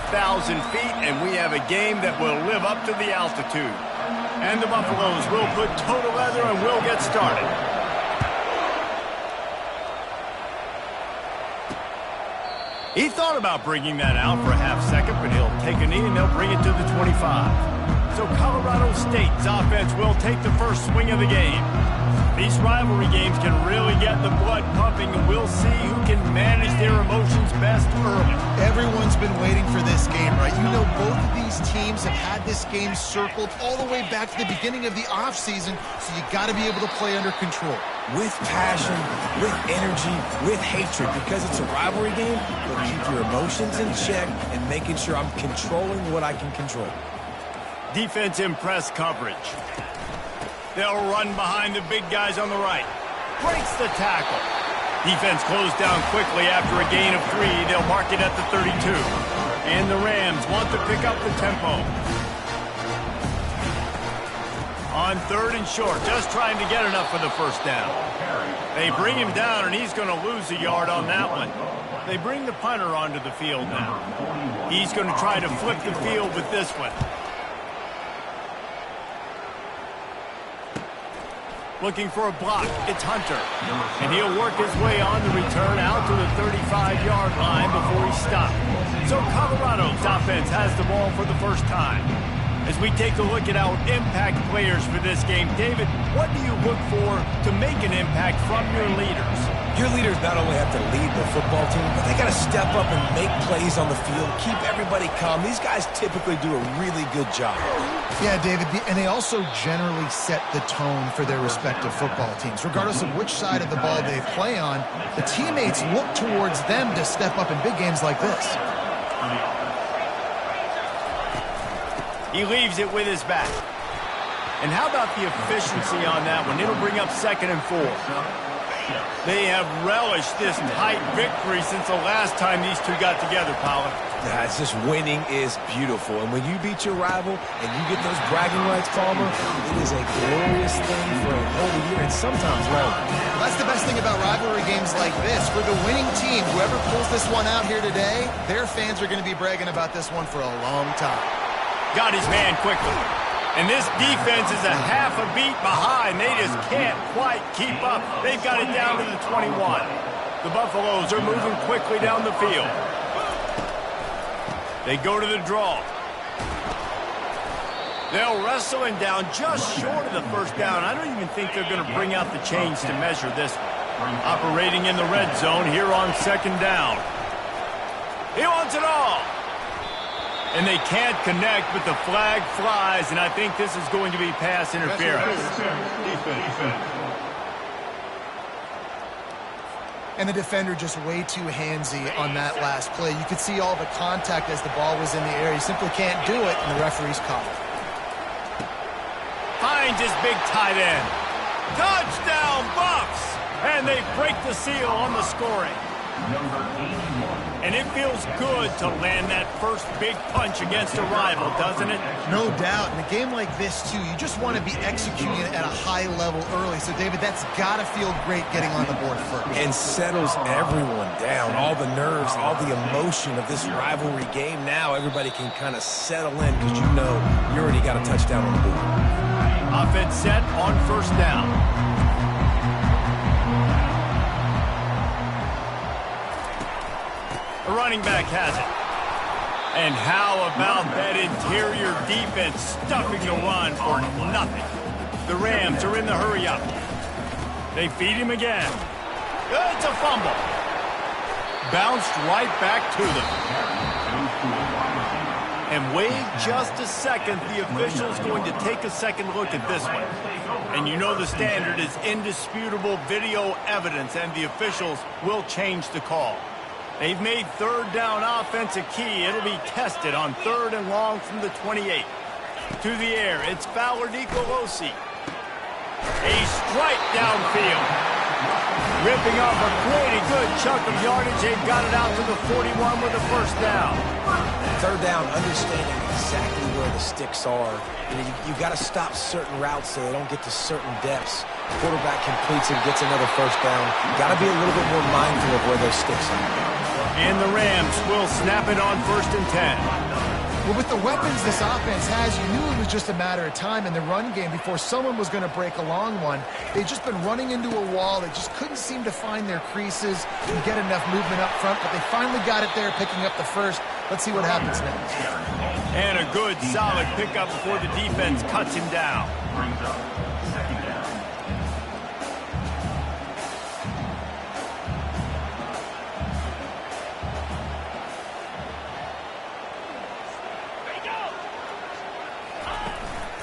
5,000 feet, and we have a game that will live up to the altitude. And the Buffaloes will put total leather and will get started. He thought about bringing that out for a half second, but he'll take a knee and they'll bring it to the 25. So Colorado State's offense will take the first swing of the game. These rivalry games can really get the blood pumping, and we'll see who can manage their emotions best early. Everyone's been waiting for this game, right? You know, both of these teams have had this game circled all the way back to the beginning of the offseason, so you got to be able to play under control. With passion, with energy, with hatred, because it's a rivalry game, you'll keep your emotions in check and making sure I'm controlling what I can control. Defense in press coverage. They'll run behind the big guys on the right. Breaks the tackle. Defense closed down quickly after a gain of 3. They'll mark it at the 32. And the Rams want to pick up the tempo. On 3rd and short, just trying to get enough for the first down. They bring him down, and he's going to lose a yard on that one. They bring the punter onto the field now. He's going to try to flip the field with this one. Looking for a block, it's Hunter. And he'll work his way on the return out to the 35-yard line before he's stopped. So Colorado's offense has the ball for the first time. As we take a look at our impact players for this game, David, what do you look for to make an impact from your leaders? Your leaders not only have to lead the football team, but they got to step up and make plays on the field, keep everybody calm. These guys typically do a really good job. Yeah, David, and they also generally set the tone for their respective football teams. Regardless of which side of the ball they play on, the teammates look towards them to step up in big games like this. He leaves it with his back. And how about the efficiency on that one? It'll bring up 2nd and 4. They have relished this tight victory since the last time these two got together, Pollard. Yeah, it's just winning is beautiful. And when you beat your rival and you get those bragging rights, Palmer, it is a glorious thing for a whole year and sometimes longer. Well, that's the best thing about rivalry games like this. For the winning team, whoever pulls this one out here today, their fans are going to be bragging about this one for a long time. Got his man quickly. And this defense is a half a beat behind. They just can't quite keep up. They've got it down to the 21. The Buffaloes are moving quickly down the field. They go to the draw. They'll wrestle him down just short of the first down. I don't even think they're going to bring out the chains to measure this one. Operating in the red zone here on 2nd down. He wants it all. And they can't connect, but the flag flies, and I think this is going to be pass interference. And the defender just way too handsy on that last play. You could see all the contact as the ball was in the air. He simply can't do it, and the referee's caught it. Finds his big tight end. Touchdown, Buffs! And they break the seal on the scoring. And it feels good to land that first big punch against a rival, doesn't it? No doubt. In a game like this, too, you just want to be executing it at a high level early. So, David, that's got to feel great getting on the board first. And settles everyone down. All the nerves, all the emotion of this rivalry game. Now everybody can kind of settle in because you know you already got a touchdown on the board. Offense set on 1st down. The running back has it. And how about that interior defense stuffing the run for nothing? The Rams are in the hurry-up. They feed him again. It's a fumble. Bounced right back to them. And wait just a second. The official's going to take a second look at this one. And you know the standard is indisputable video evidence, and the officials will change the call. They've made 3rd down offense a key. It'll be tested on 3rd and long from the 28. To the air, it's Fowler Nicolosi. A strike downfield. Ripping off a pretty good chunk of yardage. They've got it out to the 41 with a 1st down. 3rd down, understanding exactly where the sticks are. You got to stop certain routes so they don't get to certain depths. Quarterback completes and gets another 1st down. Got to be a little bit more mindful of where those sticks are. And the Rams will snap it on 1st and 10. Well, with the weapons this offense has, you knew it was just a matter of time in the run game before someone was going to break a long one. They've just been running into a wall. They just couldn't seem to find their creases and get enough movement up front, but they finally got it there, picking up the first. Let's see what happens next. And a good, solid pickup before the defense cuts him down.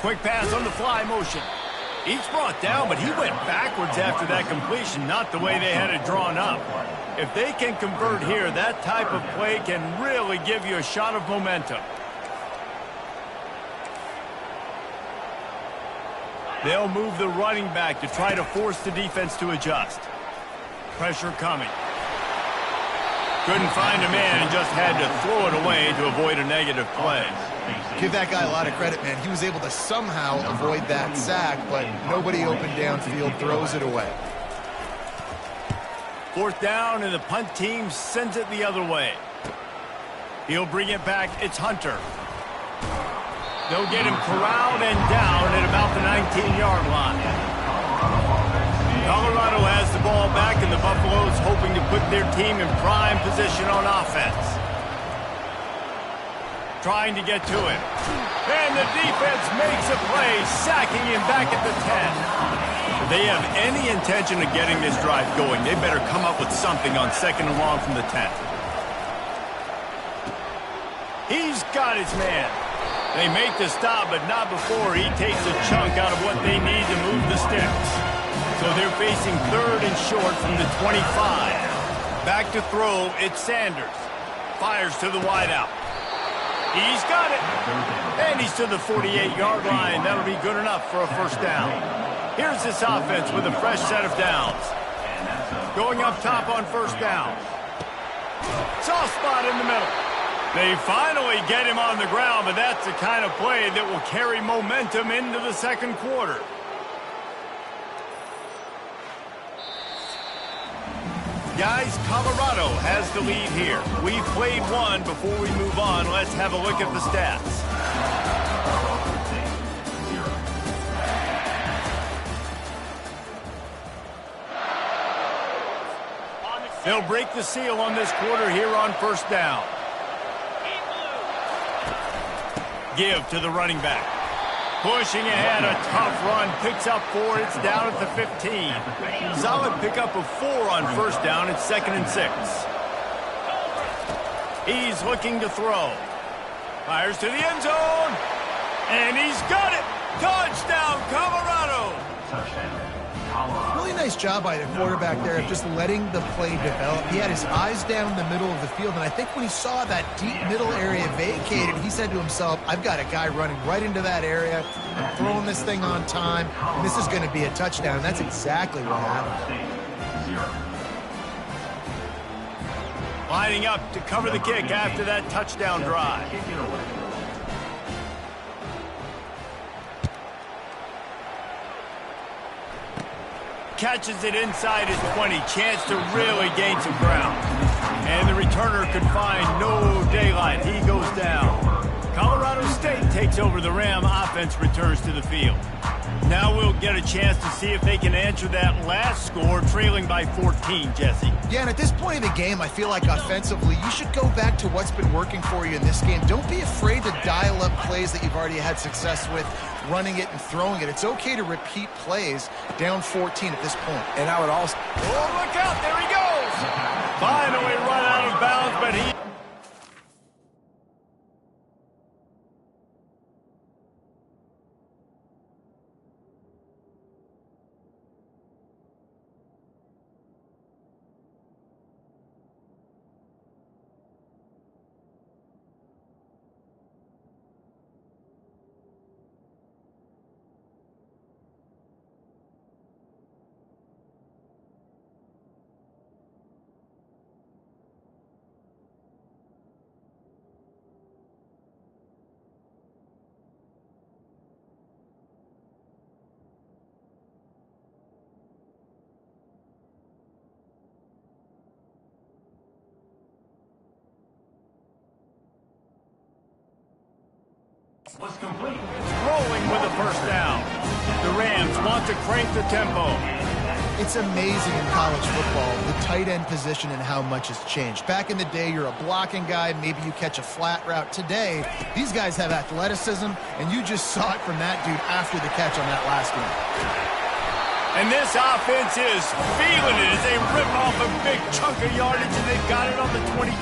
Quick pass on the fly motion. He's brought down, but he went backwards after that completion, not the way they had it drawn up. If they can convert here, that type of play can really give you a shot of momentum. They'll move the running back to try to force the defense to adjust. Pressure coming. Couldn't find a man and just had to throw it away to avoid a negative play. Give that guy a lot of credit, man. He was able to somehow avoid that sack, but nobody open downfield, throws it away. 4th down, and the punt team sends it the other way. He'll bring it back. It's Hunter. They'll get him corralled and down at about the 19-yard line. Colorado has the ball back, and the Buffaloes hoping to put their team in prime position on offense. Trying to get to him. And the defense makes a play, sacking him back at the 10. If they have any intention of getting this drive going, they better come up with something on 2nd and long from the 10. He's got his man. They make the stop, but not before he takes a chunk out of what they need to move the sticks. So they're facing 3rd and short from the 25. Back to throw, it's Sanders. Fires to the wideout. He's got it. And he's to the 48-yard line. That'll be good enough for a 1st down. Here's this offense with a fresh set of downs. Going up top on 1st down. Soft spot in the middle. They finally get him on the ground, but that's the kind of play that will carry momentum into the 2nd quarter. Guys, Colorado has the lead here. We've played one. Before we move on, let's have a look at the stats. They'll break the seal on this quarter here on 1st down. Give to the running back. Pushing ahead, a tough run, picks up 4, it's down at the 15. Solid pickup of 4 on 1st down, it's 2nd and 6. He's looking to throw. Fires to the end zone, and he's got it! Touchdown, Colorado! Really nice job by the quarterback there of just letting the play develop. He had his eyes down in the middle of the field, and I think when he saw that deep middle area vacated, he said to himself, I've got a guy running right into that area. I'm throwing this thing on time, and this is going to be a touchdown. And that's exactly what happened. Lining up to cover the kick after that touchdown drive. Catches it inside his 20. Chance to really gain some ground. And the returner could find no daylight. He goes down. Colorado State takes over the Ram. Offense returns to the field. Now we'll get a chance to see if they can answer that last score, trailing by 14, Jesse. Yeah, and at this point in the game, I feel like offensively, you should go back to what's been working for you in this game. Don't be afraid to dial up plays that you've already had success with, running it and throwing it. It's okay to repeat plays down 14 at this point. And I would also... Oh, look out, there he goes! Finally run out of bounds, but he... Rolling with a first down. The Rams want to crank the tempo. It's amazing in college football, the tight end position and how much has changed. Back in the day, you're a blocking guy, maybe you catch a flat route. Today, these guys have athleticism, and you just saw it from that dude after the catch on that last one. And this offense is feeling it as they rip off a big chunk of yardage, and they've got it on the 22.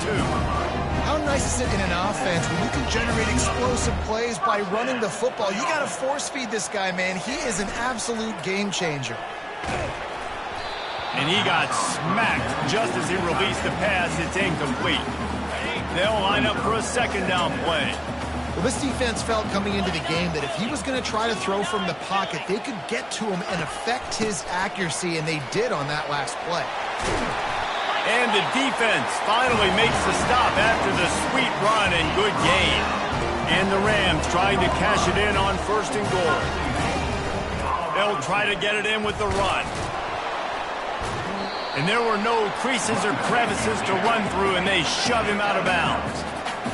How nice is it in an offense when you can generate explosive plays by running the football? You got to force feed this guy, man. He is an absolute game changer. And he got smacked just as he released the pass. It's incomplete. They'll line up for a second down play. Well, this defense felt coming into the game that if he was going to try to throw from the pocket, they could get to him and affect his accuracy, and they did on that last play. And the defense finally makes the stop after the sweet run and good gain. And the Rams trying to cash it in on first and goal. They'll try to get it in with the run. And there were no creases or crevices to run through, and they shove him out of bounds.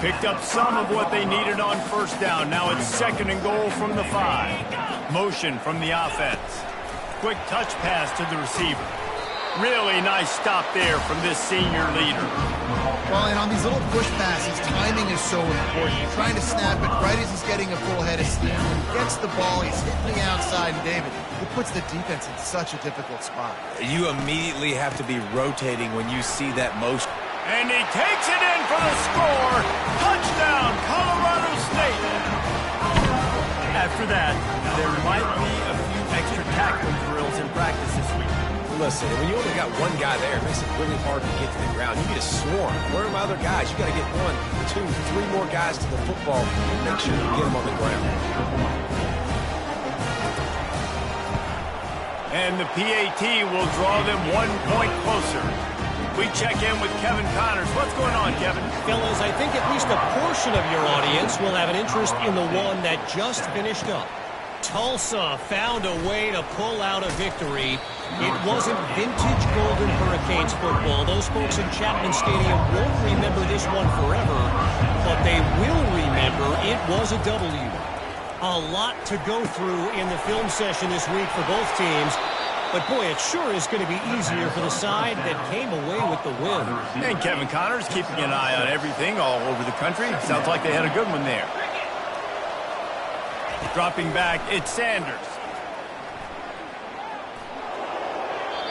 Picked up some of what they needed on first down. Now it's second and goal from the 5. Motion from the offense. Quick touch pass to the receiver. Really nice stop there from this senior leader. Well, and on these little push passes, timing is so important. You're trying to snap it right as he's getting a full head of steam. When he gets the ball, he's hitting the outside, and David, it puts the defense in such a difficult spot. You immediately have to be rotating when you see that motion. And he takes it in for the score. Touchdown, Colorado State. After that, there might be a few extra tackling drills in practice this week. Listen, when you only got one guy there, it makes it really hard to get to the ground. You need a swarm. Where are my other guys? You got to get 1, 2, 3 more guys to the football. Make sure you get them on the ground. And the PAT will draw them 1 point closer. We check in with Kevin Connors. What's going on, Kevin? Fellas, I think at least a portion of your audience will have an interest in the one that just finished up. Tulsa found a way to pull out a victory. It wasn't vintage Golden Hurricanes football. Those folks in Chapman Stadium won't remember this one forever, but they will remember it was a W. A lot to go through in the film session this week for both teams, but boy, it sure is going to be easier for the side that came away with the win. And Kevin Connors keeping an eye on everything all over the country. Sounds like they had a good one there. Dropping back, it's Sanders.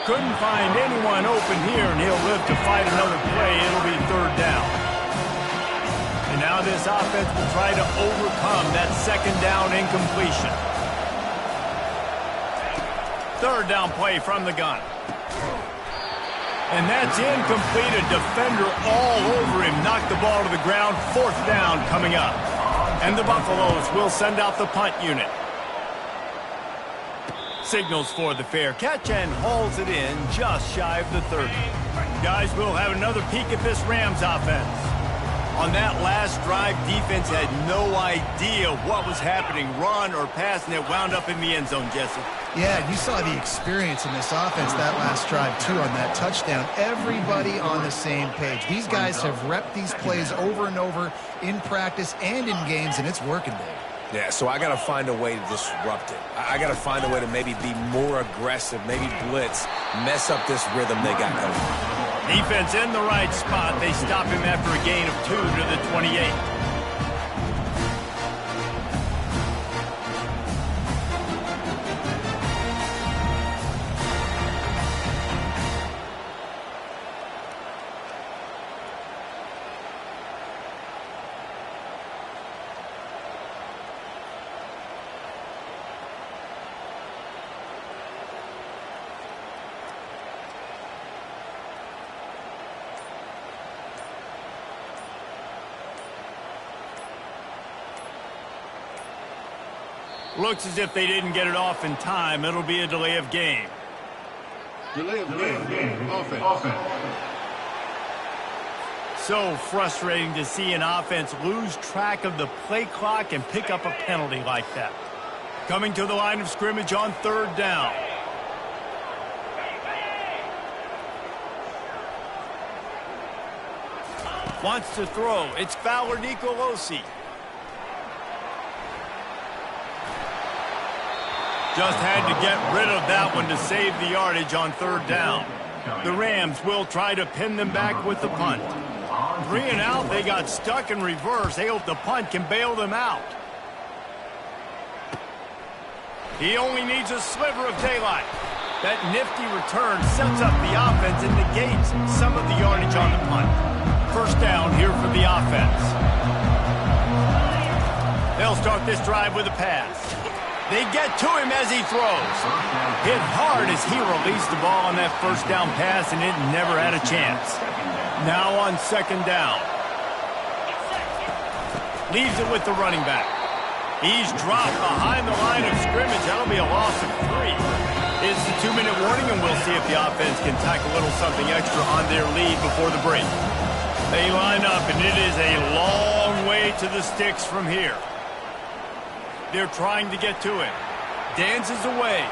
Couldn't find anyone open here, and he'll live to fight another play. It'll be third down. And now this offense will try to overcome that second down incompletion. Third down play from the gun. And that's incomplete. A defender all over him. Knocked the ball to the ground. Fourth down coming up. And the Buffaloes will send out the punt unit. Signals for the fair catch and hauls it in just shy of the 30. Guys, we'll have another peek at this Rams offense. On that last drive, defense had no idea what was happening, run or pass, and it wound up in the end zone, Jesse. Yeah, you saw the experience in this offense that last drive, too, on that touchdown. Everybody on the same page. These guys have repped these plays over and over in practice and in games, and it's working, Dave. Yeah, so I got to find a way to disrupt it. I got to find a way to maybe be more aggressive, maybe blitz, mess up this rhythm they got going. Defense in the right spot. They stop him after a gain of 2 to the 28. Looks as if they didn't get it off in time. It'll be a delay of game. Delay of game. Offense. So frustrating to see an offense lose track of the play clock and pick up a penalty like that. Coming to the line of scrimmage on third down. Wants to throw. It's Fowler Nicolosi. Just had to get rid of that one to save the yardage on third down. The Rams will try to pin them back with the punt. 3 and out, they got stuck in reverse. They hope the punt can bail them out. He only needs a sliver of daylight. That nifty return sets up the offense and negates some of the yardage on the punt. First down here for the offense. They'll start this drive with a pass. They get to him as he throws. Hit hard as he released the ball on that first down pass, and it never had a chance. Now on second down. Leaves it with the running back. He's dropped behind the line of scrimmage. That'll be a loss of 3. It's the 2-minute warning, and we'll see if the offense can tack a little something extra on their lead before the break. They line up, and it is a long way to the sticks from here. They're trying to get to him. Dances away.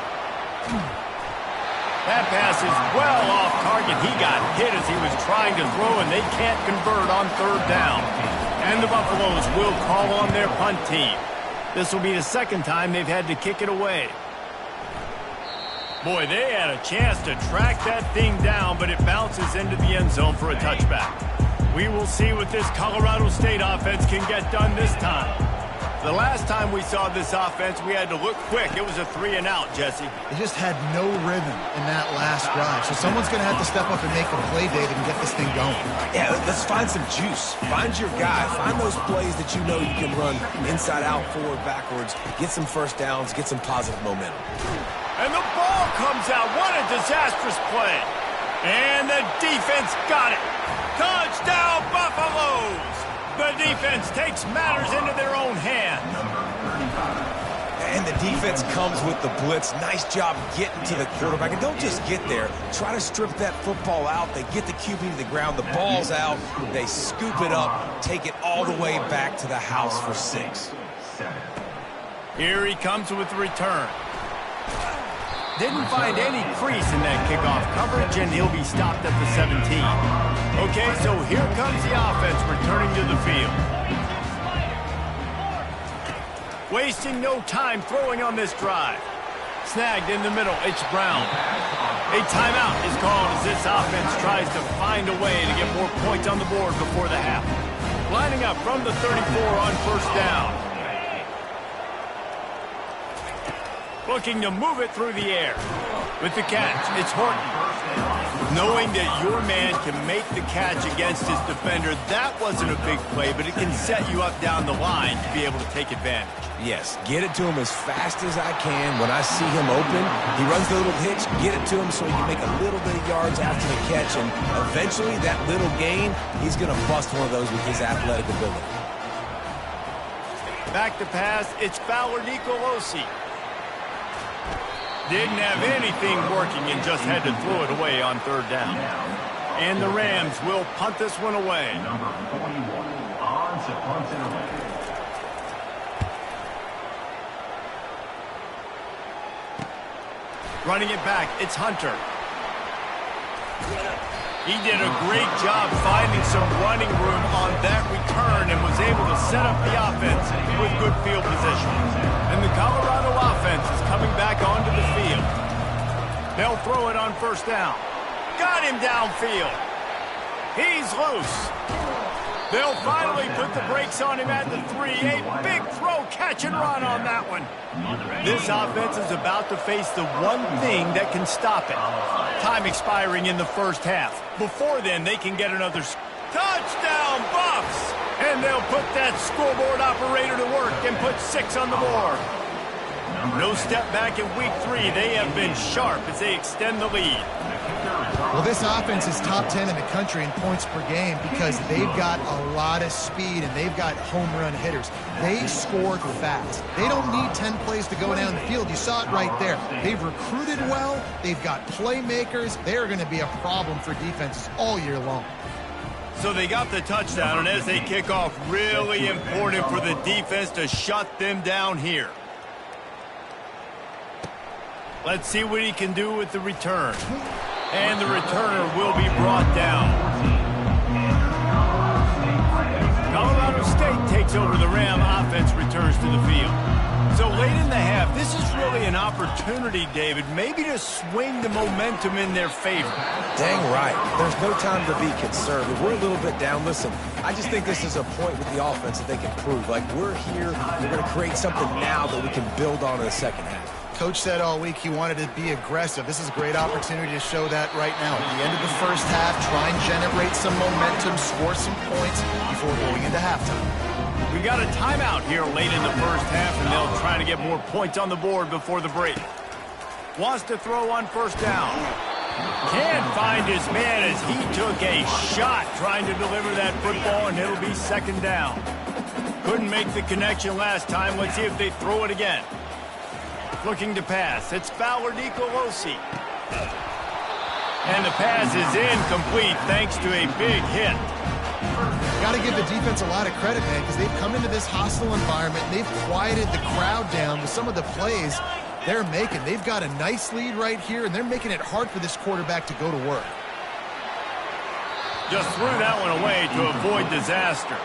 That pass is well off target. He got hit as he was trying to throw, and they can't convert on third down. And the Buffaloes will call on their punt team. This will be the second time they've had to kick it away. Boy, they had a chance to track that thing down, but it bounces into the end zone for a touchback. We will see what this Colorado State offense can get done this time. The last time we saw this offense, we had to look quick. It was a 3 and out, Jesse. They just had no rhythm in that last drive. So someone's going to have to step up and make a play, David, and get this thing going. Yeah, let's find some juice. Find your guy. Find those plays that you know you can run inside out, forward, backwards. Get some first downs. Get some positive momentum. And the ball comes out. What a disastrous play. And the defense got it. Touchdown, Buffaloes! The defense takes matters into their own hands. And the defense comes with the blitz. Nice job getting to the quarterback. And don't just get there. Try to strip that football out. They get the QB to the ground. The ball's out. They scoop it up, take it all the way back to the house for 6. Here he comes with the return. Didn't find any crease in that kickoff coverage, and he'll be stopped at the 17. Okay, so here comes the offense returning to the field. Wasting no time throwing on this drive. Snagged in the middle, it's Brown. A timeout is called as this offense tries to find a way to get more points on the board before the half. Lining up from the 34 on first down. Looking to move it through the air. With the catch, it's Horton. Knowing that your man can make the catch against his defender, that wasn't a big play, but it can set you up down the line to be able to take advantage. Yes, get it to him as fast as I can. When I see him open, he runs the little hitch, get it to him so he can make a little bit of yards after the catch, and eventually that little gain, he's going to bust one of those with his athletic ability. Back to pass, it's Fowler Nicolosi. Didn't have anything working and just had to throw it away on third down. And the Rams will punt this one away. Number 41 on to punt it away. Running it back, it's Hunter. He did a great job finding some running room on that return and was able to set up the offense with good field position. And the Colorado offense is coming back onto the field. They'll throw it on first down. Got him downfield. He's loose. They'll finally put the brakes on him at the 3. A big throw, catch and run on that one. This offense is about to face the one thing that can stop it. Time expiring in the first half. Before then, they can get another touchdown, Buffs! And they'll put that scoreboard operator to work and put 6 on the board. No step back in week 3. They have been sharp as they extend the lead. Well, this offense is top 10 in the country in points per game because they've got a lot of speed and they've got home run hitters. They scored fast. They don't need 10 plays to go down the field. You saw it right there. They've recruited well. They've got playmakers. They're going to be a problem for defenses all year long. So they got the touchdown, and as they kick off, really important for the defense to shut them down here. Let's see what he can do with the return. And the returner will be brought down. Colorado State takes over the Ram offense. offense returns to the field. So late in the half, this is really an opportunity, David, maybe to swing the momentum in their favor. Dang right. There's no time to be concerned. We're a little bit down. Listen, I just think this is a point with the offense that they can prove. Like, we're here, we're going to create something now that we can build on in the second half. Coach said all week he wanted to be aggressive. This is a great opportunity to show that right now. At the end of the first half, try and generate some momentum, score some points before going into halftime. We got a timeout here late in the first half, and they'll try to get more points on the board before the break. Wants to throw on first down. Can't find his man as he took a shot trying to deliver that football, and it'll be second down. Couldn't make the connection last time. Let's see if they throw it again. Looking to pass. It's Fowler Nicolosi. And the pass is incomplete thanks to a big hit. Got to give the defense a lot of credit, man, because they've come into this hostile environment and they've quieted the crowd down with some of the plays they're making. They've got a nice lead right here, and they're making it hard for this quarterback to go to work. Just threw that one away to avoid disaster.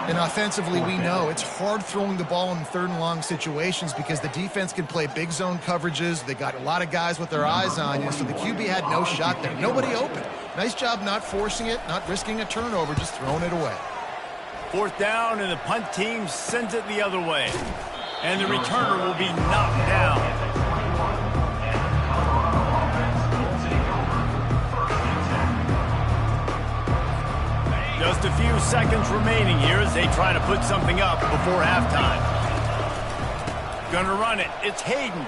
And offensively, we know it's hard throwing the ball in third and long situations because the defense can play big zone coverages. They got a lot of guys with their eyes on you, so the QB had no shot there. Nobody open. Nice job not forcing it, not risking a turnover, just throwing it away. Fourth down, and the punt team sends it the other way. And the returner will be knocked down. Just a few seconds remaining here as they try to put something up before halftime. Gonna run it. It's Hayden.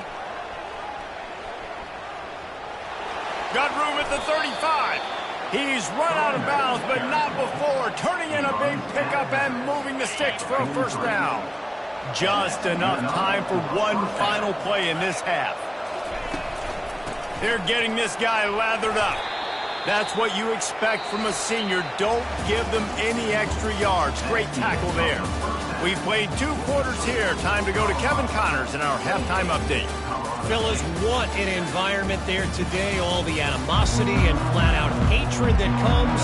Got room at the 35. He's run out of bounds, but not before. Turning in a big pickup and moving the sticks for a first down. Just enough time for one final play in this half. They're getting this guy lathered up. That's what you expect from a senior. Don't give them any extra yards. Great tackle there. We've played 2 quarters here. Time to go to Kevin Connors in our halftime update. Fellas, what an environment there today. All the animosity and flat-out hatred that comes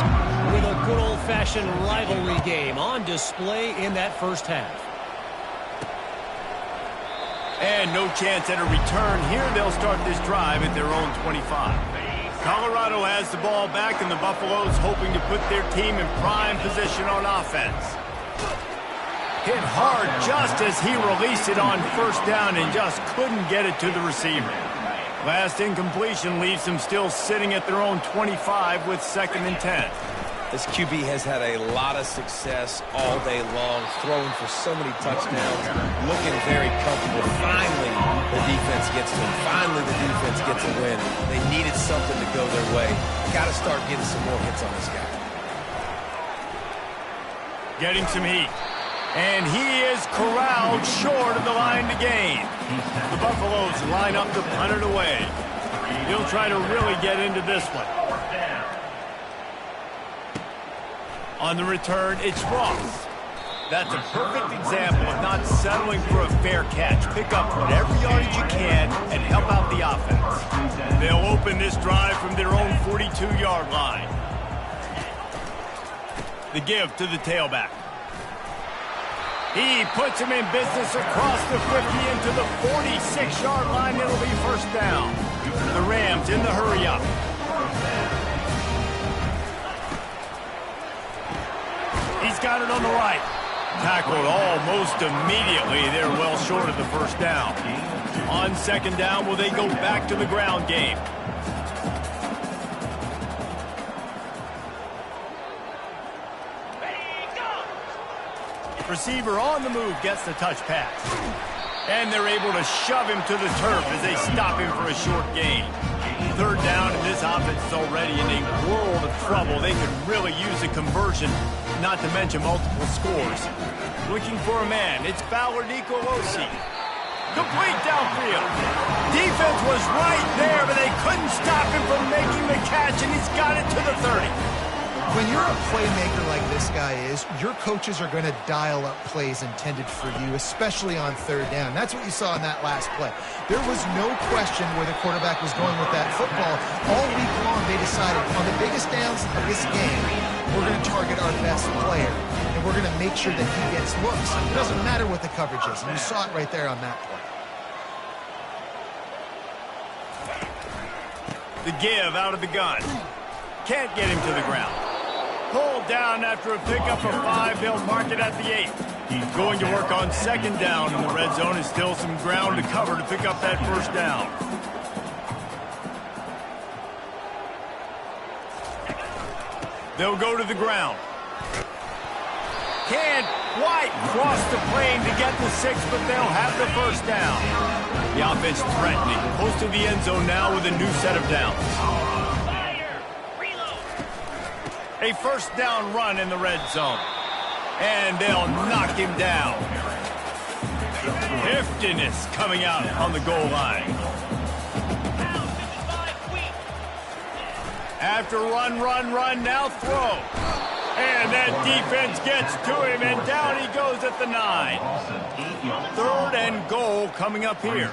with a good old-fashioned rivalry game on display in that first half. And no chance at a return here. They'll start this drive at their own 25. Colorado has the ball back, and the Buffaloes hoping to put their team in prime position on offense. Hit hard just as he released it on first down and just couldn't get it to the receiver. Last incompletion leaves them still sitting at their own 25 with 2nd and 10. This QB has had a lot of success all day long, throwing for so many touchdowns, looking very comfortable. Finally, the defense gets to him. Finally, the defense gets a win. They needed something to go their way. Got to start getting some more hits on this guy. Getting some heat. And he is corralled short of the line to gain. The Buffaloes line up to punt it away. He'll try to really get into this one. On the return, it's Ross. That's a perfect example of not settling for a fair catch. Pick up whatever yardage you can and help out the offense. They'll open this drive from their own 42-yard line. The give to the tailback. He puts him in business across the 50 into the 46-yard line. It'll be first down. The Rams in the hurry-up. He's got it on the right. Tackled almost immediately. They're well short of the first down. On second down, will they go back to the ground game? Receiver on the move gets the touch pass. And they're able to shove him to the turf as they stop him for a short gain. Third down, and this offense is already in a world of trouble. They could really use a conversion, not to mention multiple scores. Looking for a man. It's Fowler Nicolosi. Complete downfield. Defense was right there, but they couldn't stop him from making the catch, and he's got it to the 30. When you're a playmaker like this guy is, your coaches are going to dial up plays intended for you, especially on third down. That's what you saw in that last play. There was no question where the quarterback was going with that football. All week long, they decided on the biggest downs of this game, we're going to target our best player. And and we're going to make sure that he gets looks. It doesn't matter what the coverage is, and you saw it right there on that play. The give out of the gun. Can't get him to the ground. Pulled down after a pickup of 5. They'll mark it at the 8. He's going to work on second down in the red zone. Is still some ground to cover to pick up that first down. They'll go to the ground. Can't quite cross the plane to get the 6, but they'll have the first down. The offense threatening. Close to the end zone now with a new set of downs. A first down run in the red zone. And they'll knock him down. Heftiness coming out on the goal line. After run, now throw. And that defense gets to him, and down he goes at the 9. 3rd and goal coming up here.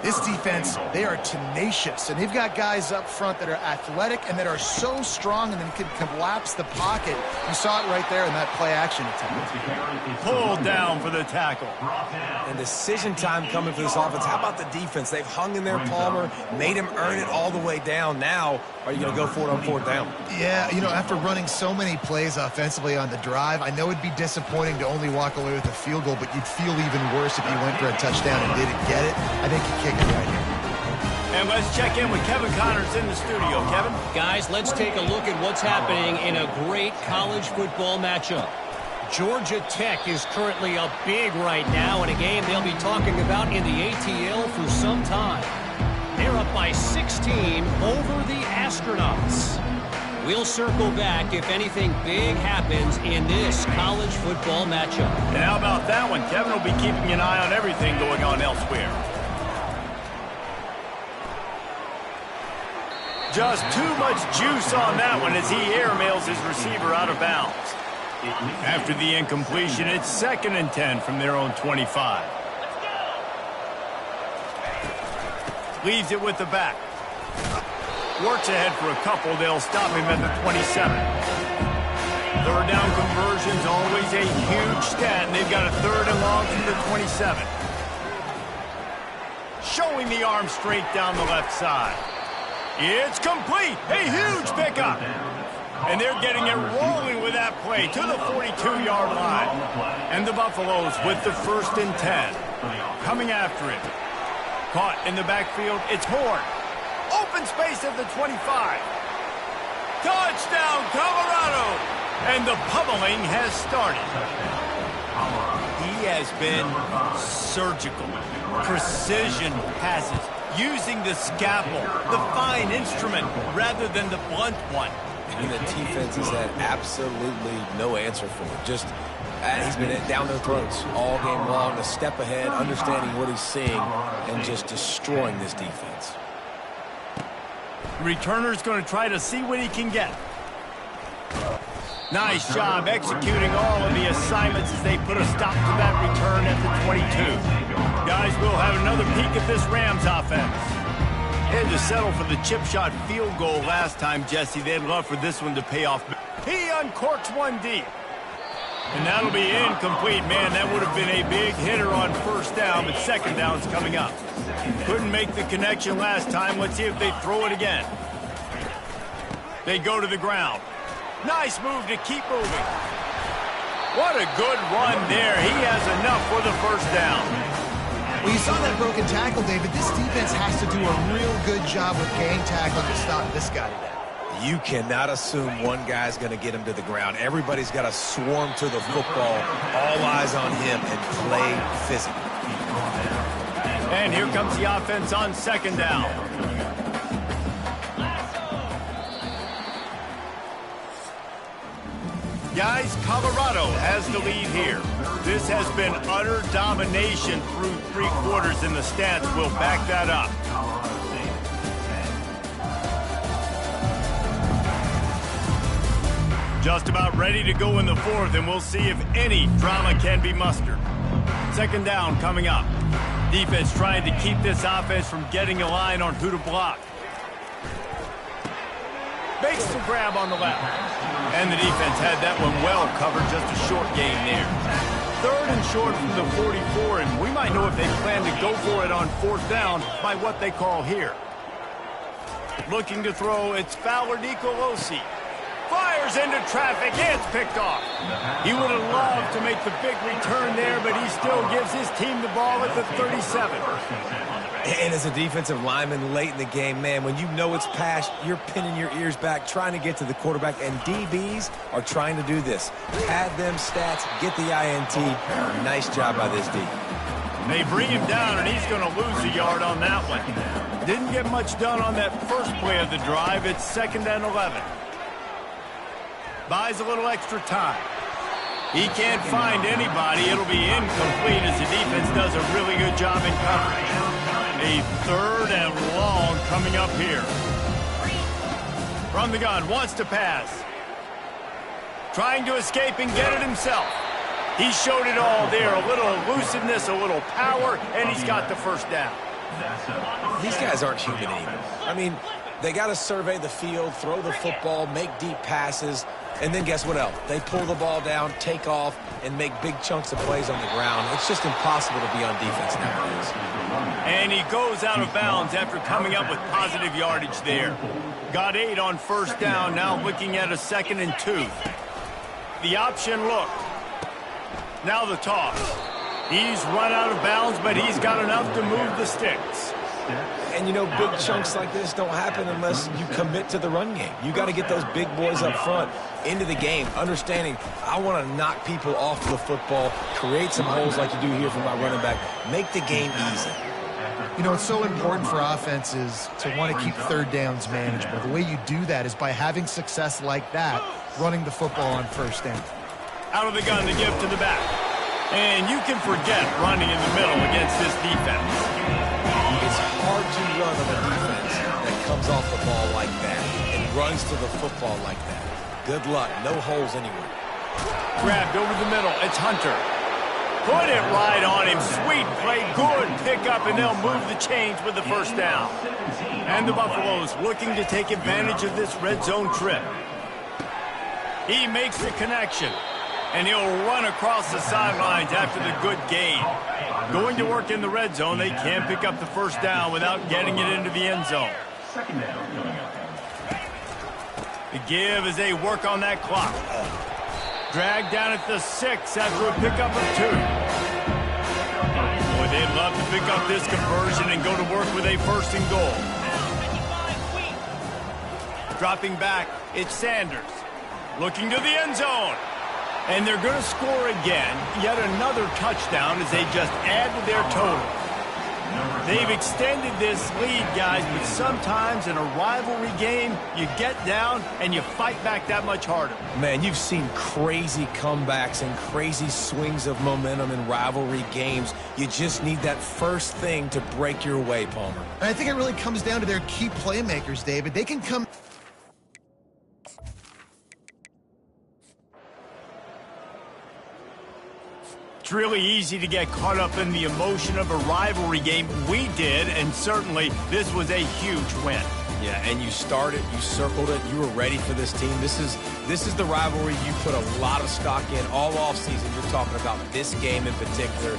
This defense, they are tenacious, and they've got guys up front that are athletic and that are so strong and then can collapse the pocket. You saw it right there in that play-action attempt. Pulled down for the tackle. And decision time coming for this offense. How about the defense? They've hung in there, Palmer, made him earn it all the way down. Now, are you going to go for it on 4th down? Yeah, you know, after running so many plays offensively on the drive, I know it'd be disappointing to only walk away with a field goal, but you'd feel even worse if you went for a touchdown and didn't get it. I think you kick it right here. And let's check in with Kevin Connors in the studio. Kevin? Guys, let's take a look at what's happening in a great college football matchup. Georgia Tech is currently up big right now in a game they'll be talking about in the ATL for some time. They're up by 16 over the Astronauts. We'll circle back if anything big happens in this college football matchup. And how about that one? Kevin will be keeping an eye on everything going on elsewhere. Just too much juice on that one as he airmails his receiver out of bounds. After the incompletion, it's 2nd and 10 from their own 25. Leaves it with the back. Works ahead for a couple. They'll stop him at the 27. 3rd down conversion's always a huge stat, and they've got a 3rd and long from the 27. Showing the arm straight down the left side. It's complete. A huge pickup. And they're getting it rolling with that play to the 42-yard line. And the Buffaloes with the 1st and 10. Coming after it. Caught in the backfield. It's Horn. Open space at the 25. Touchdown, Colorado. And the pummeling has started. He has been surgical. Precision passes. Using the scalpel, the fine instrument, rather than the blunt one. And the defense has had absolutely no answer for it. Just, he's been down their throats all game long, a step ahead, understanding what he's seeing, and just destroying this defense. Returner's going to try to see what he can get. Nice job executing all of the assignments as they put a stop to that return at the 22. Guys, we'll have another peek at this Rams offense. They had to settle for the chip shot field goal last time, Jesse. They'd love for this one to pay off. He uncorks one deep. And that'll be incomplete. Man, that would have been a big hitter on 1st down, but 2nd down's coming up. Couldn't make the connection last time. Let's see if they throw it again. They go to the ground. Nice move to keep moving. What a good run there. He has enough for the 1st down. Well, you saw that broken tackle, David. This defense has to do a real good job with gang tackling to stop this guy today. You cannot assume one guy's going to get him to the ground. Everybody's got to swarm to the football, all eyes on him, and play physically. And here comes the offense on 2nd down. Guys, Colorado has the lead here. This has been utter domination through 3 quarters, and the stats will back that up. Just about ready to go in the 4th, and we'll see if any drama can be mustered. 2nd down coming up. Defense trying to keep this offense from getting a line on who to block. Makes the grab on the left. And the defense had that one well covered, just a short gain there. 3rd and short from the 44, and we might know if they plan to go for it on 4th down by what they call here. Looking to throw, it's Fowler Nicolosi. Fires into traffic, it's picked off. He would have loved to make the big return there, but he still gives his team the ball at the 37. And as a defensive lineman late in the game, man, when you know it's past, you're pinning your ears back, trying to get to the quarterback, and DBs are trying to do this. Pad them stats, get the INT. Nice job by this D. They bring him down, and he's going to lose a yard on that one. Didn't get much done on that first play of the drive. It's 2nd and 11. Buys a little extra time. He can't find anybody. It'll be incomplete as the defense does a really good job in coverage. A 3rd and long coming up here. From the gun, wants to pass. Trying to escape and get it himself. He showed it all there. A little elusiveness, a little power, and he's got the 1st down. These guys aren't human anymore. I mean, they got to survey the field, throw the football, make deep passes, and then guess what else? They pull the ball down, take off, and make big chunks of plays on the ground. It's just impossible to be on defense nowadays. And he goes out of bounds after coming up with positive yardage there. Got 8 on 1st down, now looking at a 2nd and 2. The option look. Now the toss. He's run out of bounds, but he's got enough to move the sticks. And, you know, big chunks like this don't happen unless you commit to the run game. You got to get those big boys up front into the game, understanding I want to knock people off the football, create some holes like you do here from my running back, make the game easy. You know, it's so important for offenses to want to keep 3rd downs manageable. The way you do that is by having success like that, running the football on 1st down. Out of the gun to give to the back. And you can forget running in the middle against this defense. It's hard to run on a defense that comes off the ball like that and runs to the football like that. Good luck. No holes anywhere. Grabbed over the middle. It's Hunter. Put it right on him. Sweet play. Good pickup, and they'll move the chains with the 1st down. And the Buffaloes looking to take advantage of this red zone trip. He makes the connection. And he'll run across the sidelines after the good gain. Going to work in the red zone, they can't pick up the 1st down without getting it into the end zone. The give as they work on that clock. Dragged down at the 6 after a pickup of 2. Boy, they'd love to pick up this conversion and go to work with a 1st and goal. Dropping back, it's Sanders. Looking to the end zone. And they're going to score again, yet another touchdown as they just add to their total. They've extended this lead, guys, but sometimes in a rivalry game, you get down and you fight back that much harder. Man, you've seen crazy comebacks and crazy swings of momentum in rivalry games. You just need that first thing to break your way, Palmer. And I think it really comes down to their key playmakers, David. They can come... It's really easy to get caught up in the emotion of a rivalry game. We did, and certainly this was a huge win. Yeah, and you started, you circled it, you were ready for this team. This is the rivalry you put a lot of stock in all offseason. You're talking about this game in particular.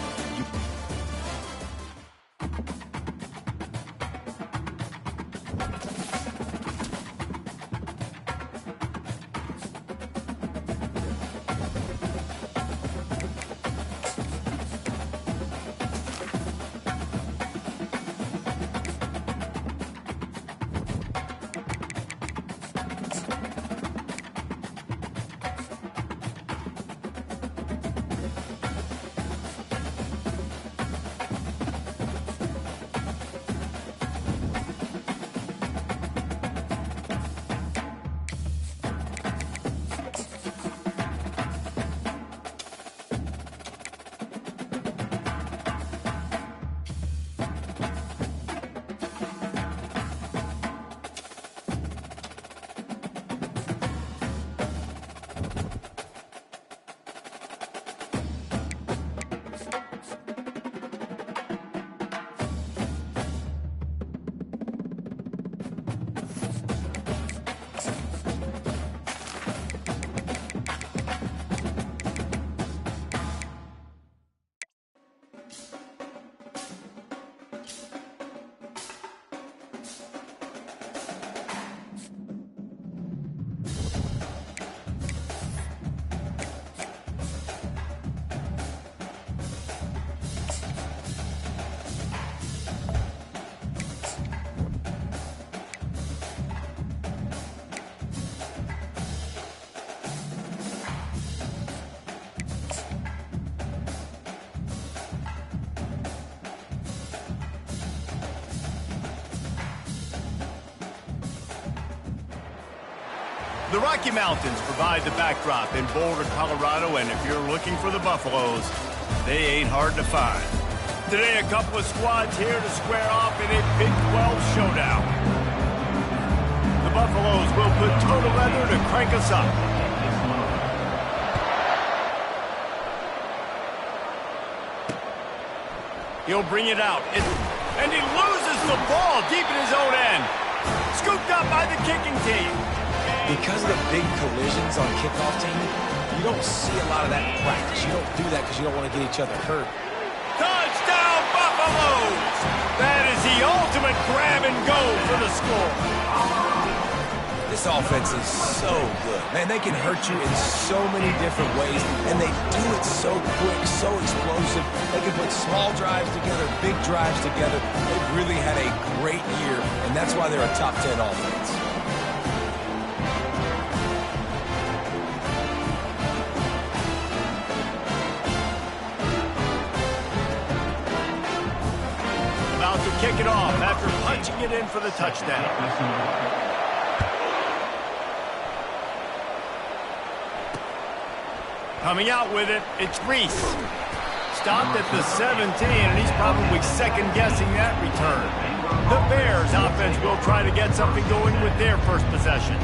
The Rocky Mountains provide the backdrop in Boulder, Colorado, and if you're looking for the Buffaloes, they ain't hard to find. Today, a couple of squads here to square off in a Big 12 showdown. The Buffaloes will put total leather to crank us up. He'll bring it out, and he loses the ball deep in his own end. Scooped up by the kicking team. Because of the big collisions on kickoff team, you don't see a lot of that in practice. You don't do that because you don't want to get each other hurt. Touchdown, Buffaloes! That is the ultimate grab and go for the score. This offense is so good. Man, they can hurt you in so many different ways, and they do it so quick, so explosive. They can put small drives together, big drives together. They've really had a great year, and that's why they're a top 10 offense. To kick it off after punching it in for the touchdown. Coming out with it, it's Reese. Stopped at the 17, and he's probably second-guessing that return. The Bears offense will try to get something going with their first possession.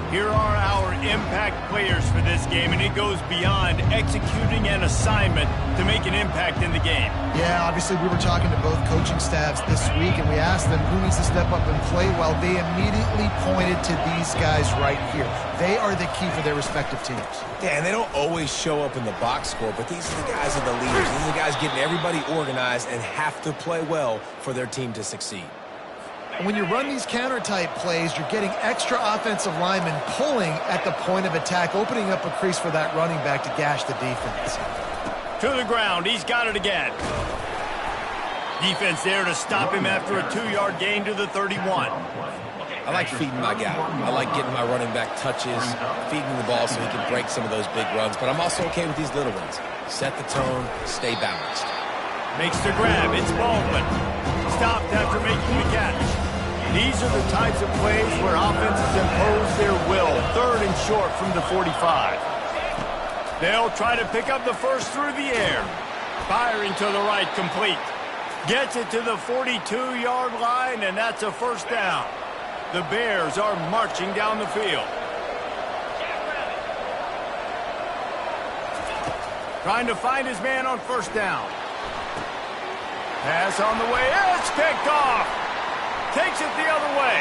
Here are our impact players for this game, and it goes beyond executing an assignment to make an impact in the game. Yeah, obviously we were talking to both coaching staffs this week, and we asked them who needs to step up and play well. They immediately pointed to these guys right here. They are the key for their respective teams. Yeah, and they don't always show up in the box score, but these are the guys that are the leaders. These are the guys getting everybody organized and have to play well for their team to succeed. When you run these counter-type plays, you're getting extra offensive linemen pulling at the point of attack, opening up a crease for that running back to gash the defense. To the ground, he's got it again. Defense there to stop him after a 2-yard gain to the 31. I like feeding my guy. I like getting my running back touches, feeding the ball so he can break some of those big runs, but I'm also okay with these little ones. Set the tone, stay balanced. Makes the grab, it's Baldwin. Stopped after making the catch. These are the types of plays where offenses impose their will. 3rd and short from the 45. They'll try to pick up the first through the air. Firing to the right, complete. Gets it to the 42-yard line, and that's a first down. The Bears are marching down the field. Trying to find his man on first down. Pass on the way. It's picked off. Takes it the other way.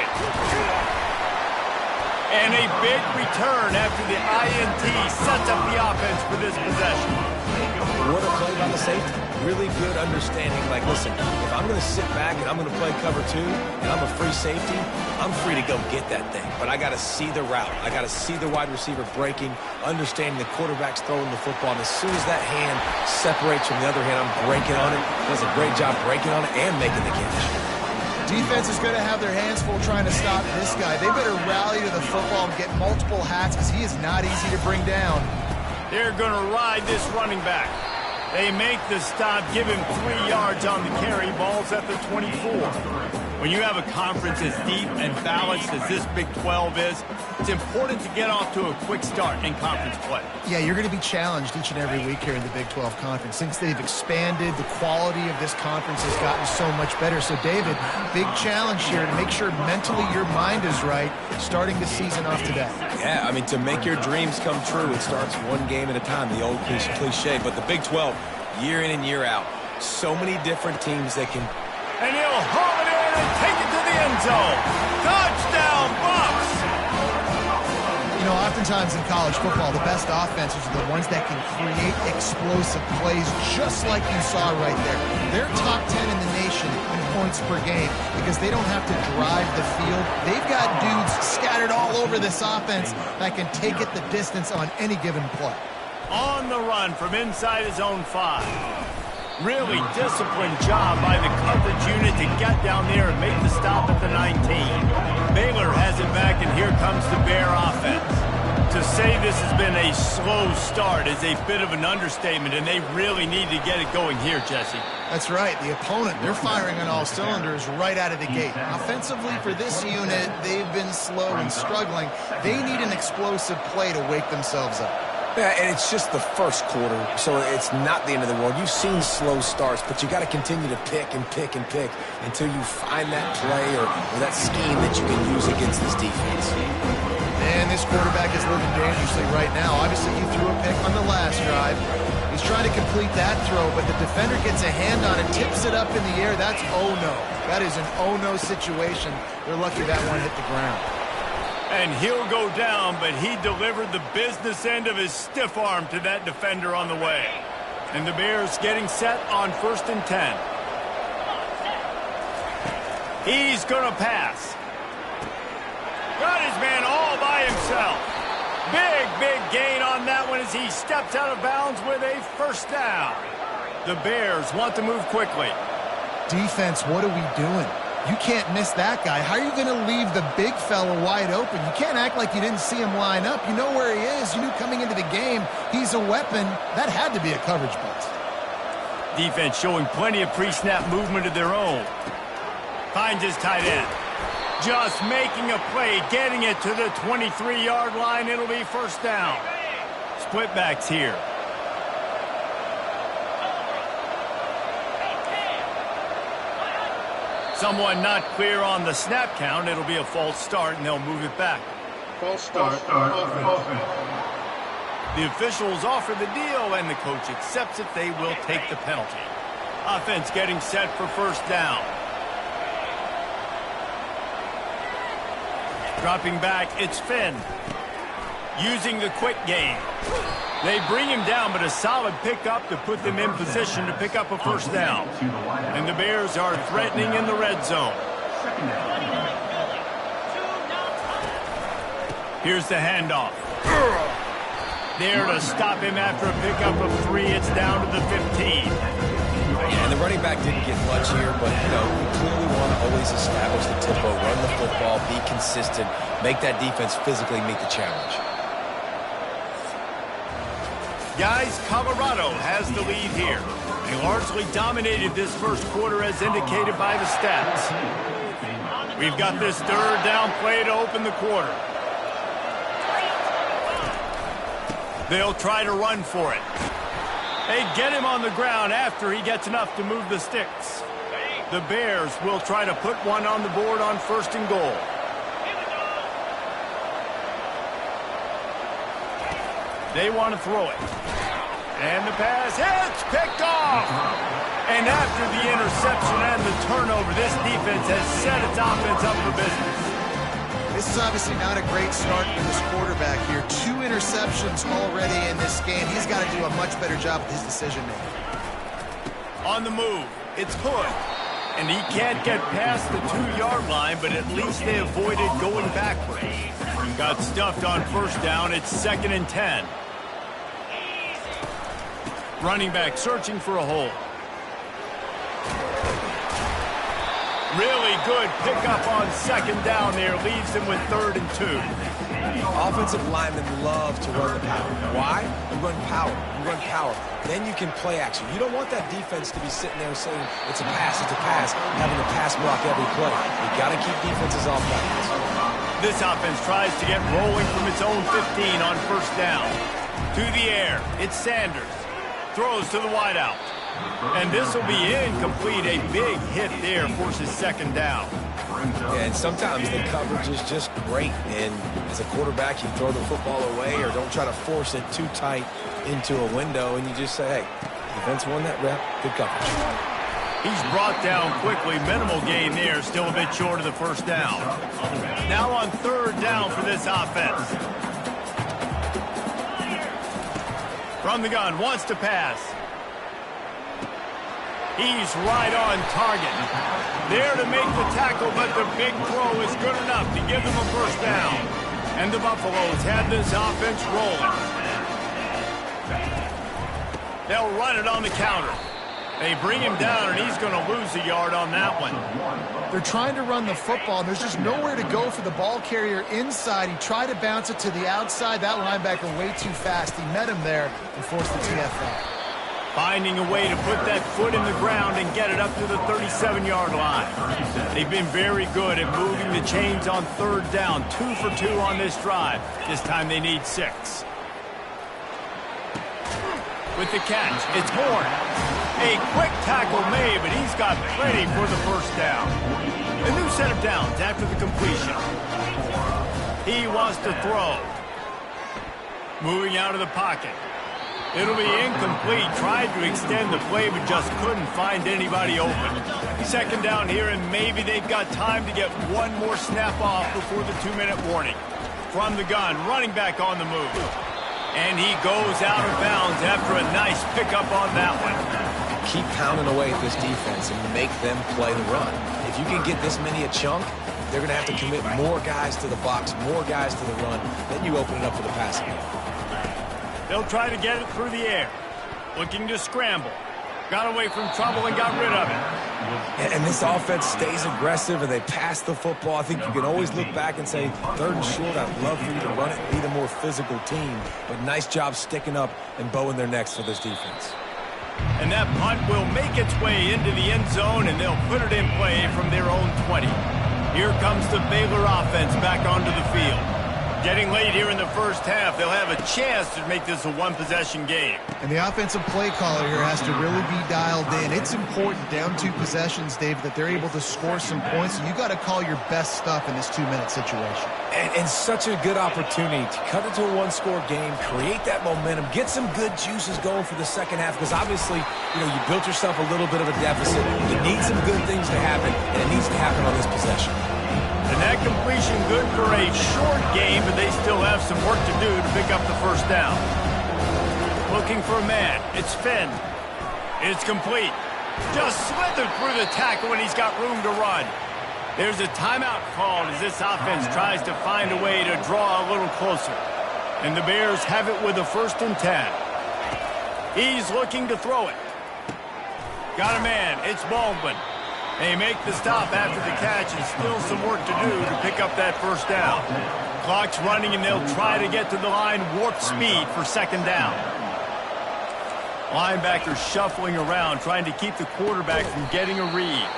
And a big return after the INT sets up the offense for this possession. What a play by the safety. Really good understanding. Like, listen, if I'm going to sit back and I'm going to play cover 2 and I'm a free safety, I'm free to go get that thing. But I got to see the route. I got to see the wide receiver breaking, understanding the quarterback's throwing the football. And as soon as that hand separates from the other hand, I'm breaking on it. Does a great job breaking on it and making the catch. Defense is going to have their hands full trying to stop this guy. They better rally to the football and get multiple hats because he is not easy to bring down. They're going to ride this running back. They make the stop, give him 3 yards on the carry. Ball's at the 24. When you have a conference as deep and balanced as this Big 12 is, it's important to get off to a quick start in conference play. Yeah, you're going to be challenged each and every week here in the Big 12 Conference. Since they've expanded, the quality of this conference has gotten so much better. So, David, big challenge here to make sure mentally your mind is right starting the season off today. Yeah, I mean, to make your dreams come true, it starts one game at a time, the old cliche. But the Big 12, year in and year out, so many different teams that can... And he'll haul it in and take it to the end zone. Touchdown, Bucks! You You know, oftentimes in college football, the best offenses are the ones that can create explosive plays, just like you saw right there. They're top 10 in the nation in points per game because they don't have to drive the field. They've got dudes scattered all over this offense that can take it the distance on any given play. On the run from inside his own 5. Really disciplined job by the coverage unit to get down there and make the stop at the 19. Baylor has it back, and here comes the Bear offense. To say this has been a slow start is a bit of an understatement, and they really need to get it going here, Jesse. That's right. The opponent, they're firing on all cylinders right out of the gate. Offensively, for this unit, they've been slow and struggling. They need an explosive play to wake themselves up. Yeah, and it's just the first quarter, so it's not the end of the world. You've seen slow starts, but you got to continue to pick and pick and pick until you find that play or that scheme that you can use against this defense. And this quarterback is living dangerously right now. Obviously, he threw a pick on the last drive. He's trying to complete that throw, but the defender gets a hand on it, tips it up in the air. That's oh-no. That is an oh-no situation. They're lucky that one hit the ground. And he'll go down, but he delivered the business end of his stiff arm to that defender on the way. And the Bears getting set on 1st and 10. He's going to pass. Got his man all by himself. Big gain on that one as he steps out of bounds with a first down. The Bears want to move quickly. Defense, what are we doing? You can't miss that guy. How are you going to leave the big fella wide open? You can't act like you didn't see him line up. You know where he is. You knew coming into the game he's a weapon. That had to be a coverage bust. Defense showing plenty of pre-snap movement of their own. Finds his tight end. Just making a play, getting it to the 23-yard line. It'll be first down. Split backs here. Someone not clear on the snap count. It'll be a false start, and they'll move it back. False start. Offense. The officials offer the deal, and the coach accepts it. They will take the penalty. Offense getting set for first down. Dropping back, it's Finn. Using the quick game. They bring him down, but a solid pickup to put them in position to pick up a first down. And the Bears are threatening in the red zone. Here's the handoff. There to stop him after a pickup of 3. It's down to the 15. And the running back didn't get much here, but, you know, you clearly want to always establish the tempo, run the football, be consistent, make that defense physically meet the challenge. Guys, Colorado has the lead here. They largely dominated this first quarter as indicated by the stats. We've got this third down play to open the quarter. They'll try to run for it. They get him on the ground after he gets enough to move the sticks. The Bears will try to put one on the board on 1st and goal. They want to throw it. And the pass, it's picked off. And after the interception and the turnover, this defense has set its offense up for business. This is obviously not a great start for this quarterback here. 2 interceptions already in this game. He's got to do a much better job with his decision-making. On the move, it's Hood. And he can't get past the 2-yard line, but at least they avoided going backwards. Got stuffed on first down. It's 2nd and 10. Running back searching for a hole. Really good pickup on 2nd down there. Leaves them with 3rd and 2. Offensive linemen love to run the power. Why? You run power. You run power. Then you can play action. You don't want that defense to be sitting there saying it's a pass, having to pass block every play. You got to keep defenses off balance. This offense tries to get rolling from its own 15 on first down. To the air, it's Sanders. Throws to the wideout. And this will be incomplete. A big hit there forces 2nd down. Yeah, and sometimes the coverage is just great. And as a quarterback, you throw the football away or don't try to force it too tight into a window. And you just say, hey, defense won that rep. Good coverage. He's brought down quickly. Minimal gain there. Still a bit short of the first down. Now on 3rd down for this offense. From the gun, wants to pass. He's right on target. There to make the tackle, but the big throw is good enough to give them a first down. And the Buffaloes have this offense rolling. They'll run it on the counter. They bring him down, and he's going to lose a yard on that one. They're trying to run the football, and there's just nowhere to go for the ball carrier inside. He tried to bounce it to the outside. That linebacker way too fast. He met him there and forced the TFL. Finding a way to put that foot in the ground and get it up to the 37-yard line. They've been very good at moving the chains on third down. 2 for 2 on this drive. This time they need 6. With the catch, it's Horn. A quick tackle made, but he's got plenty for the first down. A new set of downs after the completion. He wants to throw. Moving out of the pocket. It'll be incomplete. Tried to extend the play, but just couldn't find anybody open. Second down here, and maybe they've got time to get one more snap off before the 2-minute warning. From the gun, running back on the move. And he goes out of bounds after a nice pickup on that one. Keep pounding away at this defense and make them play the run. If you can get this many a chunk, they're going to have to commit more guys to the box, more guys to the run. Then you open it up for the passing game. They'll try to get it through the air. Looking to scramble. Got away from trouble and got rid of it. And this offense stays aggressive and they pass the football. I think you can always look back and say, 3rd and short, I'd love for you to run it, be the more physical team. But nice job sticking up and bowing their necks for this defense. And that punt will make its way into the end zone, and they'll put it in play from their own 20. Here comes the Baylor offense back onto the field. Getting late here in the first half, they'll have a chance to make this a one-possession game. And the offensive play caller here has to really be dialed in. It's important down 2 possessions, Dave, that they're able to score some points. You got to call your best stuff in this 2-minute situation. And such a good opportunity to cut into a 1-score game, create that momentum, get some good juices going for the second half, because obviously, you built yourself a little bit of a deficit. You need some good things to happen, and it needs to happen on this possession. And that completion good for a short game, but they still have some work to do to pick up the first down. Looking for a man. It's Finn. It's complete. Just slithered through the tackle, and he's got room to run. There's a timeout called as this offense tries to find a way to draw a little closer. And the Bears have it with a 1st and 10. He's looking to throw it. Got a man. It's Baldwin. They make the stop after the catch, and still some work to do to pick up that first down. Clock's running, and they'll try to get to the line warp speed for 2nd down. Linebackers shuffling around, trying to keep the quarterback from getting a read.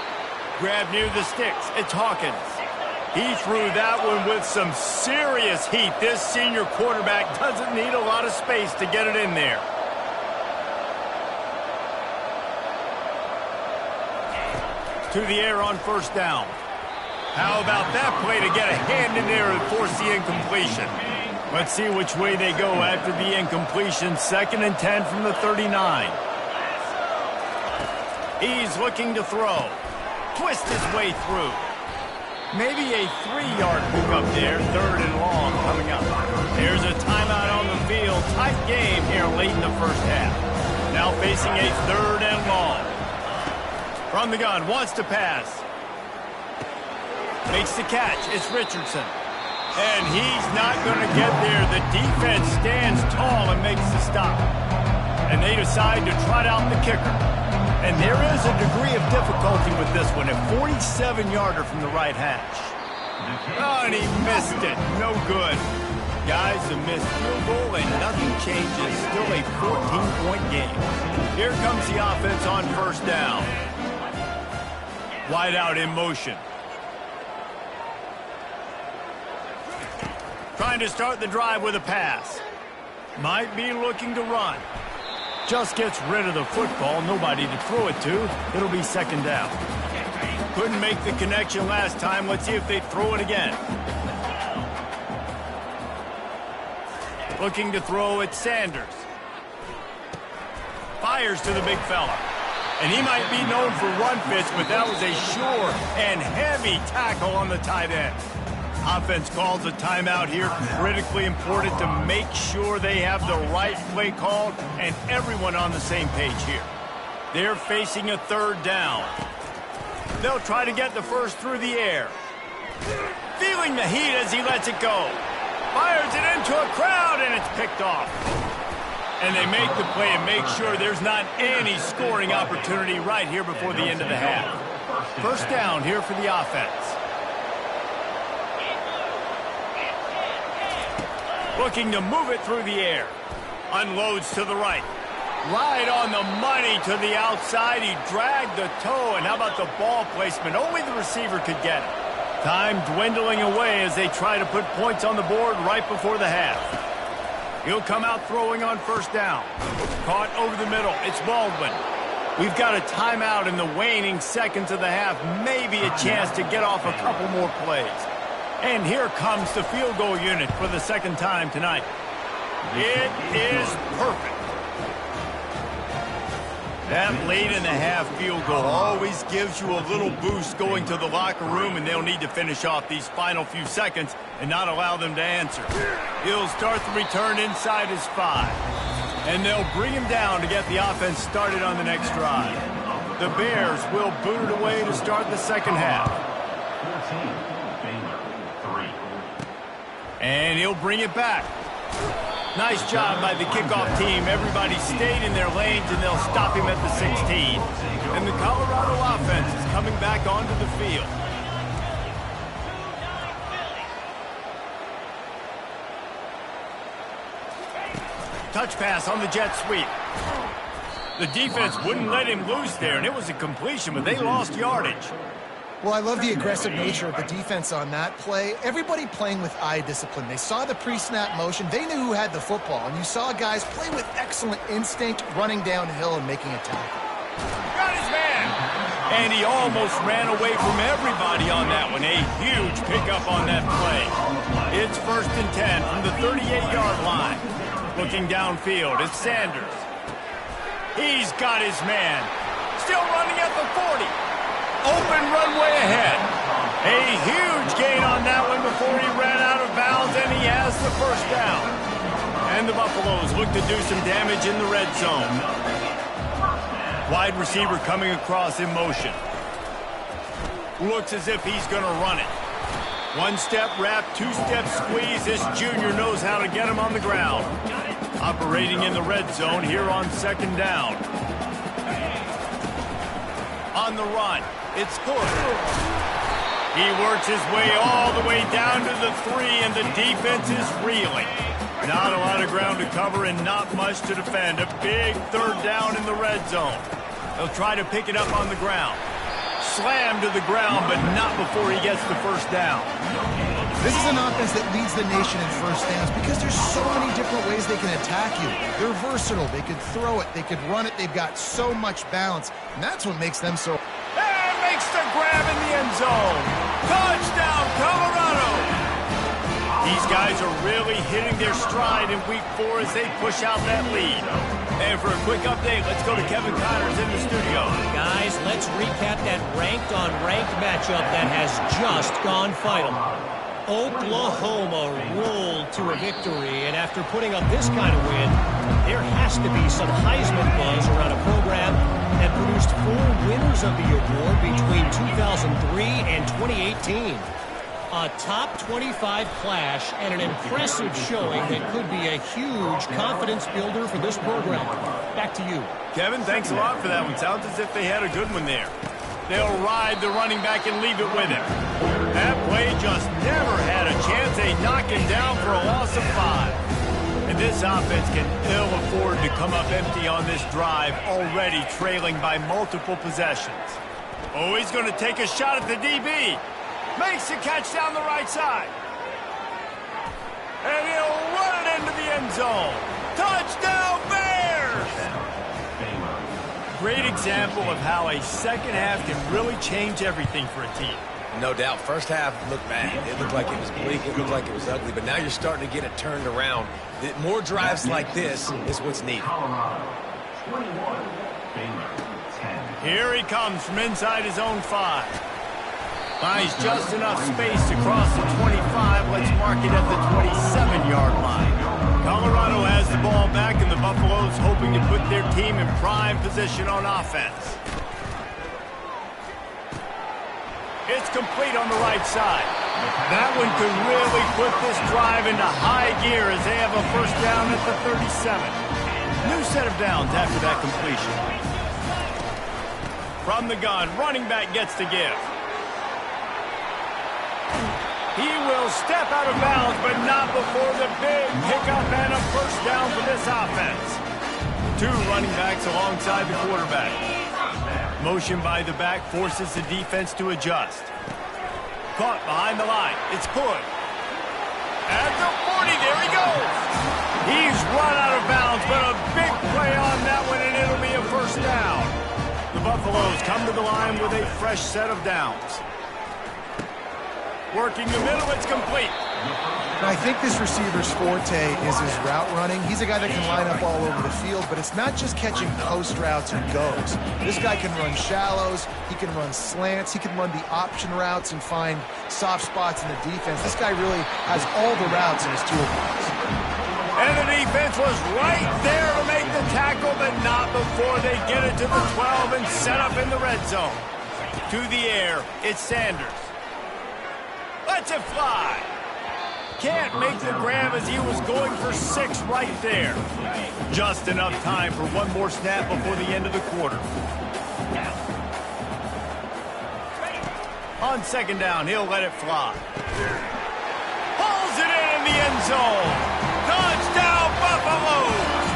Grab near the sticks. It's Hawkins. He threw that one with some serious heat. This senior quarterback doesn't need a lot of space to get it in there. To the air on 1st down. How about that play to get a hand in there and force the incompletion? Let's see which way they go after the incompletion. 2nd and 10 from the 39. He's looking to throw. Twist his way through. Maybe a 3-yard pickup there. 3rd and long coming up. There's a timeout on the field. Tight game here late in the first half. Now facing a 3rd and long. From the gun, wants to pass. Makes the catch. It's Richardson. And he's not going to get there. The defense stands tall and makes the stop. And they decide to trot out the kicker. And there is a degree of difficulty with this one. A 47-yarder from the right hash. Oh, and he missed it. No good. Guys, a missed field goal and nothing changes. Still a 14-point game. Here comes the offense on 1st down. Wide out in motion. Trying to start the drive with a pass. Might be looking to run. Just gets rid of the football. Nobody to throw it to. It'll be 2nd down. Couldn't make the connection last time. Let's see if they throw it again. Looking to throw at Sanders. Fires to the big fella. And he might be known for run fits, but that was a sure and heavy tackle on the tight end. Offense calls a timeout here. Critically important to make sure they have the right play called and everyone on the same page here. They're facing a third down. They'll try to get the first through the air. Feeling the heat as he lets it go. Fires it into a crowd, and it's picked off. And they make the play and make sure there's not any scoring opportunity right here before the end of the half. First down here for the offense. Looking to move it through the air. Unloads to the right. Right on the money to the outside. He dragged the toe, and how about the ball placement? Only the receiver could get it. Time dwindling away as they try to put points on the board right before the half. He'll come out throwing on first down. Caught over the middle. It's Baldwin. We've got a timeout in the waning seconds of the half. Maybe a chance to get off a couple more plays. And here comes the field goal unit for the second time tonight. It is perfect. That late in the half field goal always gives you a little boost going to the locker room, and they'll need to finish off these final few seconds and not allow them to answer. He'll start the return inside his 5. And they'll bring him down to get the offense started on the next drive. The Bears will boot it away to start the second half. 14, 3. And he'll bring it back. Nice job by the kickoff team. Everybody stayed in their lanes, and they'll stop him at the 16. And the Colorado offense is coming back onto the field. Touch pass on the jet sweep. The defense wouldn't let him loose there, and it was a completion, but they lost yardage. Well, I love the aggressive nature of the defense on that play. Everybody playing with eye discipline. They saw the pre-snap motion. They knew who had the football, and you saw guys play with excellent instinct, running downhill and making a tackle. Got his man! And he almost ran away from everybody on that one. A huge pickup on that play. It's 1st and 10 from the 38-yard line. Looking downfield, it's Sanders. He's got his man. Still running at the 40. Open runway ahead. A huge gain on that one before he ran out of bounds, and he has the first down. And the Buffaloes look to do some damage in the red zone. Wide receiver coming across in motion. Looks as if he's going to run it. One-step wrap, two-step squeeze. This junior knows how to get him on the ground. Operating in the red zone here on second down. On the run. It's good. He works his way all the way down to the 3, and the defense is reeling. Not a lot of ground to cover and not much to defend. A big third down in the red zone. They'll try to pick it up on the ground. Slam to the ground, but not before he gets the first down. This is an offense that leads the nation in first downs because there's so many different ways they can attack you. They're versatile. They could throw it. They could run it. They've got so much balance, and that's what makes them so... And makes the grab in the end zone. Touchdown, Colorado! These guys are really hitting their stride in week 4 as they push out that lead. And for a quick update, let's go to Kevin Connors in the studio. Guys, let's recap that ranked-on-ranked matchup that has just gone final. Oklahoma rolled to a victory, and after putting up this kind of win, there has to be some Heisman buzz around a program that produced 4 winners of the award between 2003 and 2018. A top 25 clash and an impressive showing that could be a huge confidence builder for this program. Back to you. Kevin, thanks a lot for that one. Sounds as if they had a good one there. They'll ride the running back and leave it with him. That play just never had a chance. They knock him down for a loss of 5. And this offense can ill afford to come up empty on this drive, already trailing by multiple possessions. Oh, he's going to take a shot at the DB. Makes the catch down the right side. And he'll run it into the end zone. Touchdown, Bears! Great example of how a second half can really change everything for a team. No doubt. First half looked bad. It looked like it was bleak. It looked like it was ugly. But now you're starting to get it turned around. More drives like this is what's needed. Colorado, 21. Baylor, 10. Here he comes from inside his own 5. Finds just enough space to cross the 25. Let's mark it at the 27-yard line. Colorado has the ball back, and the Buffaloes hoping to put their team in prime position on offense. It's complete on the right side. That one could really put this drive into high gear as they have a first down at the 37. New set of downs after that completion. From the gun, running back gets to give. He will step out of bounds, but not before the big pickup and a first down for this offense. Two running backs alongside the quarterback. Motion by the back forces the defense to adjust. Caught behind the line. It's good. At the 40, there he goes. He's run out of bounds, but a big play on that one, and it'll be a first down. The Buffaloes come to the line with a fresh set of downs. Working the middle, it's complete. I think this receiver's forte is his route running. He's a guy that can line up all over the field, but it's not just catching post routes and goes. This guy can run shallows, he can run slants, he can run the option routes and find soft spots in the defense. This guy really has all the routes in his toolbox. And the defense was right there to make the tackle, but not before they get it to the 12 and set up in the red zone. To the air, it's Sanders. Lets it fly. Can't make the grab as he was going for 6 right there. Just enough time for one more snap before the end of the quarter. On second down, he'll let it fly. Pulls it in the end zone. Touchdown, Buffaloes!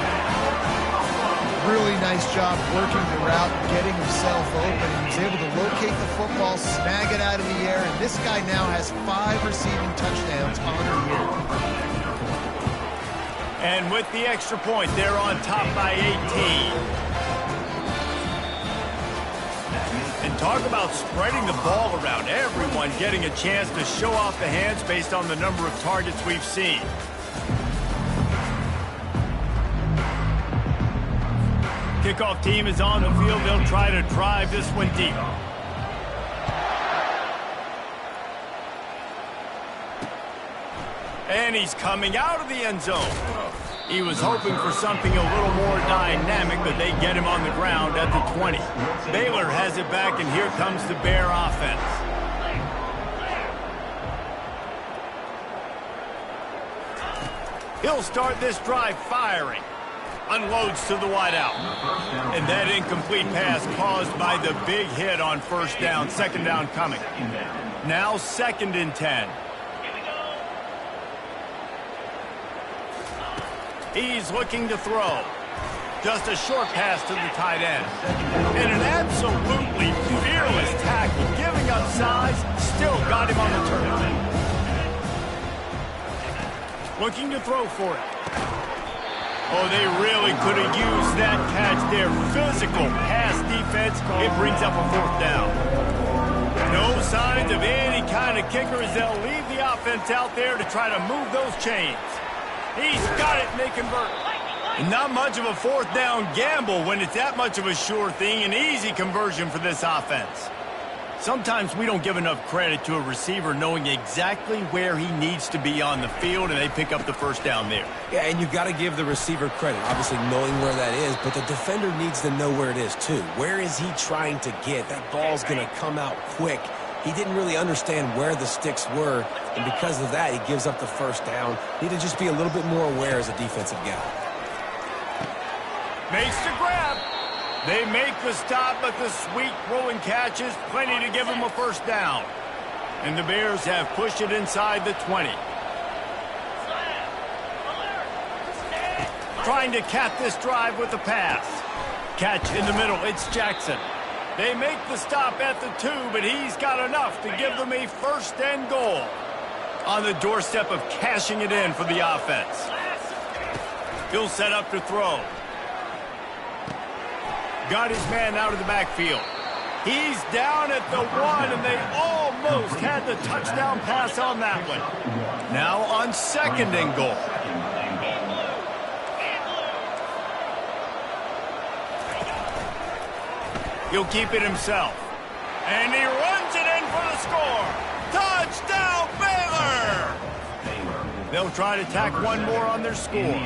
Really nice job working the route, getting himself open. He was able to locate the football, snag it out of the air, and this guy now has 5 receiving touchdowns on the year. And with the extra point, they're on top by 18. And talk about spreading the ball around. Everyone getting a chance to show off the hands based on the number of targets we've seen. Kickoff team is on the field. They'll try to drive this one deep. And he's coming out of the end zone. He was hoping for something a little more dynamic, but they get him on the ground at the 20. Baylor has it back, and here comes the Bear offense. He'll start this drive firing. Unloads to the wideout. And that incomplete pass caused by the big hit on first down. Second down coming. Now 2nd and 10. He's looking to throw. Just a short pass to the tight end. And an absolutely fearless tackle. Giving up size, still got him on the turn. Looking to throw for it. Oh, they really could have used that catch there. Physical pass defense. It brings up a 4th down. No signs of any kind of kicker as they'll leave the offense out there to try to move those chains. He's got it, and they convert. Not much of a 4th down gamble when it's that much of a sure thing. An easy conversion for this offense. Sometimes we don't give enough credit to a receiver knowing exactly where he needs to be on the field, and they pick up the first down there. Yeah, and you've got to give the receiver credit, obviously knowing where that is, but the defender needs to know where it is too. Where is he trying to get? That ball's going to come out quick. He didn't really understand where the sticks were, and because of that, he gives up the first down. Need to just be a little bit more aware as a defensive guy. Makes the grab. They make the stop, but the sweet throwing catch is plenty to give them a first down. And the Bears have pushed it inside the 20. Trying to cap this drive with a pass. Catch in the middle, it's Jackson. They make the stop at the 2, but he's got enough to give them a 1st and goal. On the doorstep of cashing it in for the offense. He'll set up to throw. Got his man out of the backfield. He's down at the 1, and they almost had the touchdown pass on that one. Now on 2nd and goal. He'll keep it himself. And he runs it in for the score. Touchdown, Baylor! They'll try to tack one more on their score.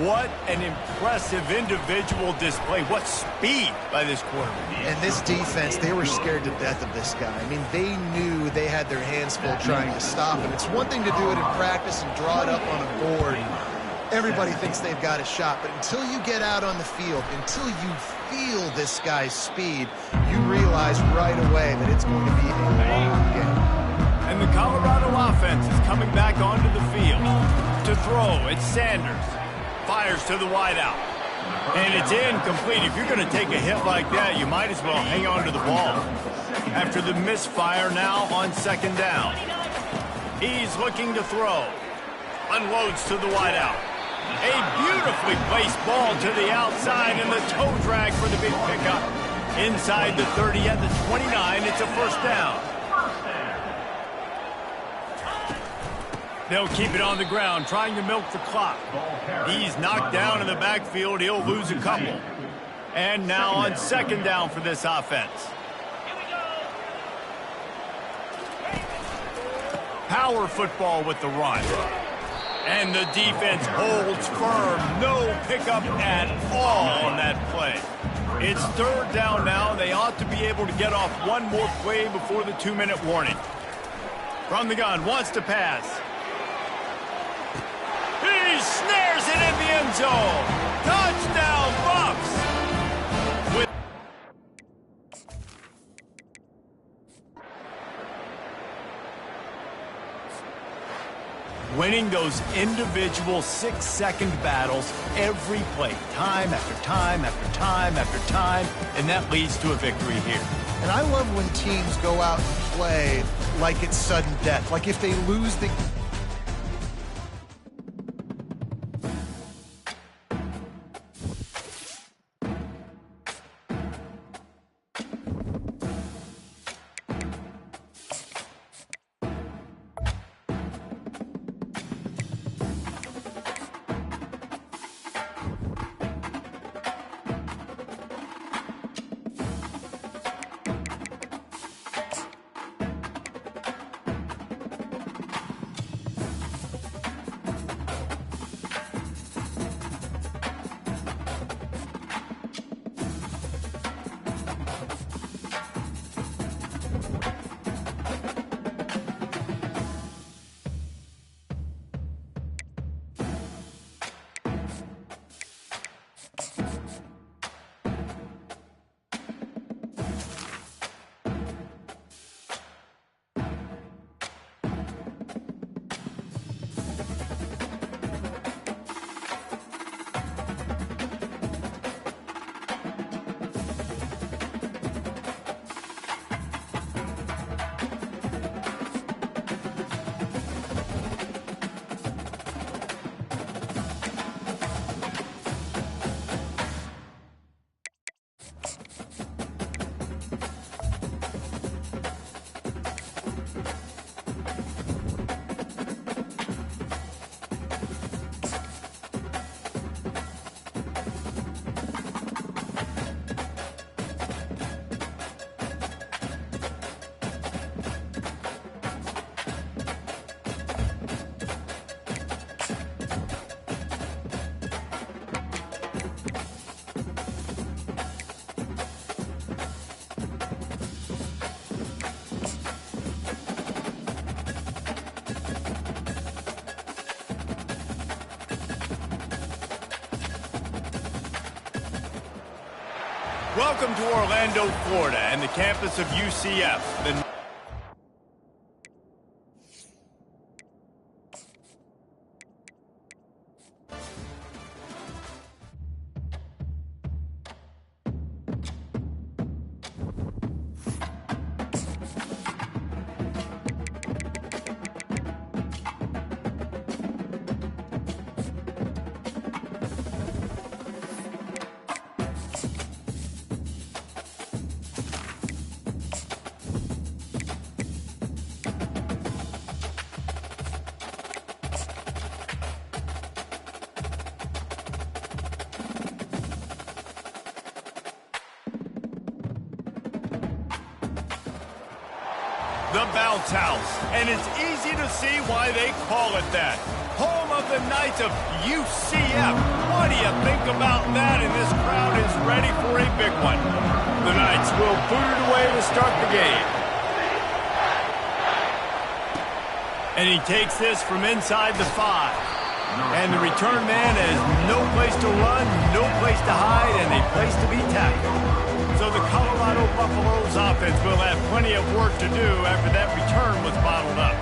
What an impressive individual display. What speed by this quarterback. And this defense, they were scared to death of this guy. I mean, they knew they had their hands full trying to stop him. It's one thing to do it in practice and draw it up on a board. Everybody thinks they've got a shot, but until you get out on the field, until you feel this guy's speed, you realize right away that it's going to be a long game. And the Colorado offense is coming back onto the field. To throw, it's Sanders. Fires to the wideout. And it's incomplete. If you're going to take a hit like that, you might as well hang on to the ball. After the misfire, now on second down. He's looking to throw. Unloads to the wideout. A beautifully placed ball to the outside, and the toe drag for the big pickup. Inside the 30 at the 29, it's a first down. They'll keep it on the ground, trying to milk the clock. He's knocked down in the backfield. He'll lose a couple. And now on second down for this offense. Power football with the run. And the defense holds firm. No pickup at all on that play. It's third down now. They ought to be able to get off one more play before the 2-minute warning. From the gun, wants to pass. He snares it in the end zone. Touchdown, Bucks. Winning those individual 6-second battles every play, time after time after time after time, and that leads to a victory here. And I love when teams go out and play like it's sudden death. Like if they lose the... Welcome to Orlando, Florida, and the campus of UCF. The bounce house. And it's easy to see why they call it that. Home of the Knights of UCF. What do you think about that? And this crowd is ready for a big one. The Knights will boot it away to start the game. And he takes this from inside the 5. And the return man has no place to run, no place to hide, and a place to be tackled. So the Colorado Buffaloes offense will have plenty of work to do after that return was bottled up.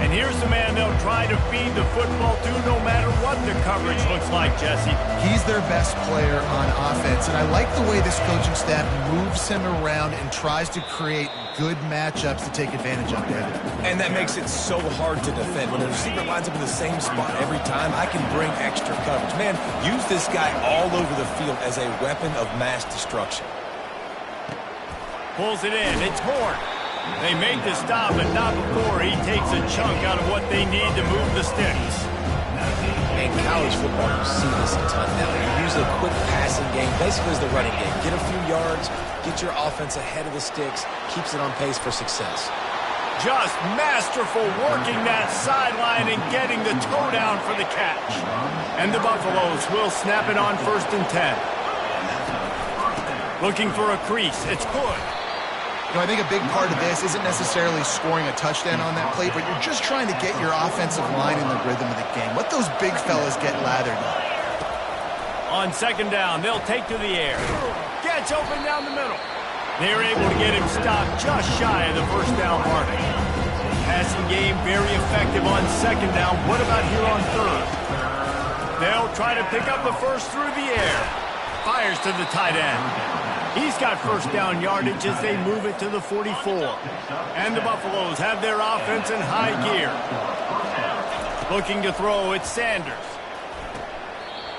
And here's the man they'll try to feed the football to no matter what the coverage looks like, Jesse. He's their best player on offense, and I like the way this coaching staff moves him around and tries to create good matchups to take advantage of, David. And that makes it so hard to defend. When the receiver lines up in the same spot every time, I can bring extra coverage. Man, use this guy all over the field as a weapon of mass destruction. Pulls it in. It's Horn. They make the stop, but not before he takes a chunk out of what they need to move the sticks. In college football, you see this a ton now. You use a quick passing game, basically as the running game. Get a few yards, get your offense ahead of the sticks, keeps it on pace for success. Just masterful working that sideline and getting the toe down for the catch. And the Buffaloes will snap it on 1st and 10. Looking for a crease. It's good. You know, I think a big part of this isn't necessarily scoring a touchdown on that play, but you're just trying to get your offensive line in the rhythm of the game. Let those big fellas get lathered up. On 2nd down, they'll take to the air. Gets open down the middle. They're able to get him stopped just shy of the 1st down mark. Passing game very effective on 2nd down. What about here on 3rd? They'll try to pick up the first through the air. Fires to the tight end. He's got 1st down yardage as they move it to the 44. And the Buffaloes have their offense in high gear. Looking to throw, it's Sanders.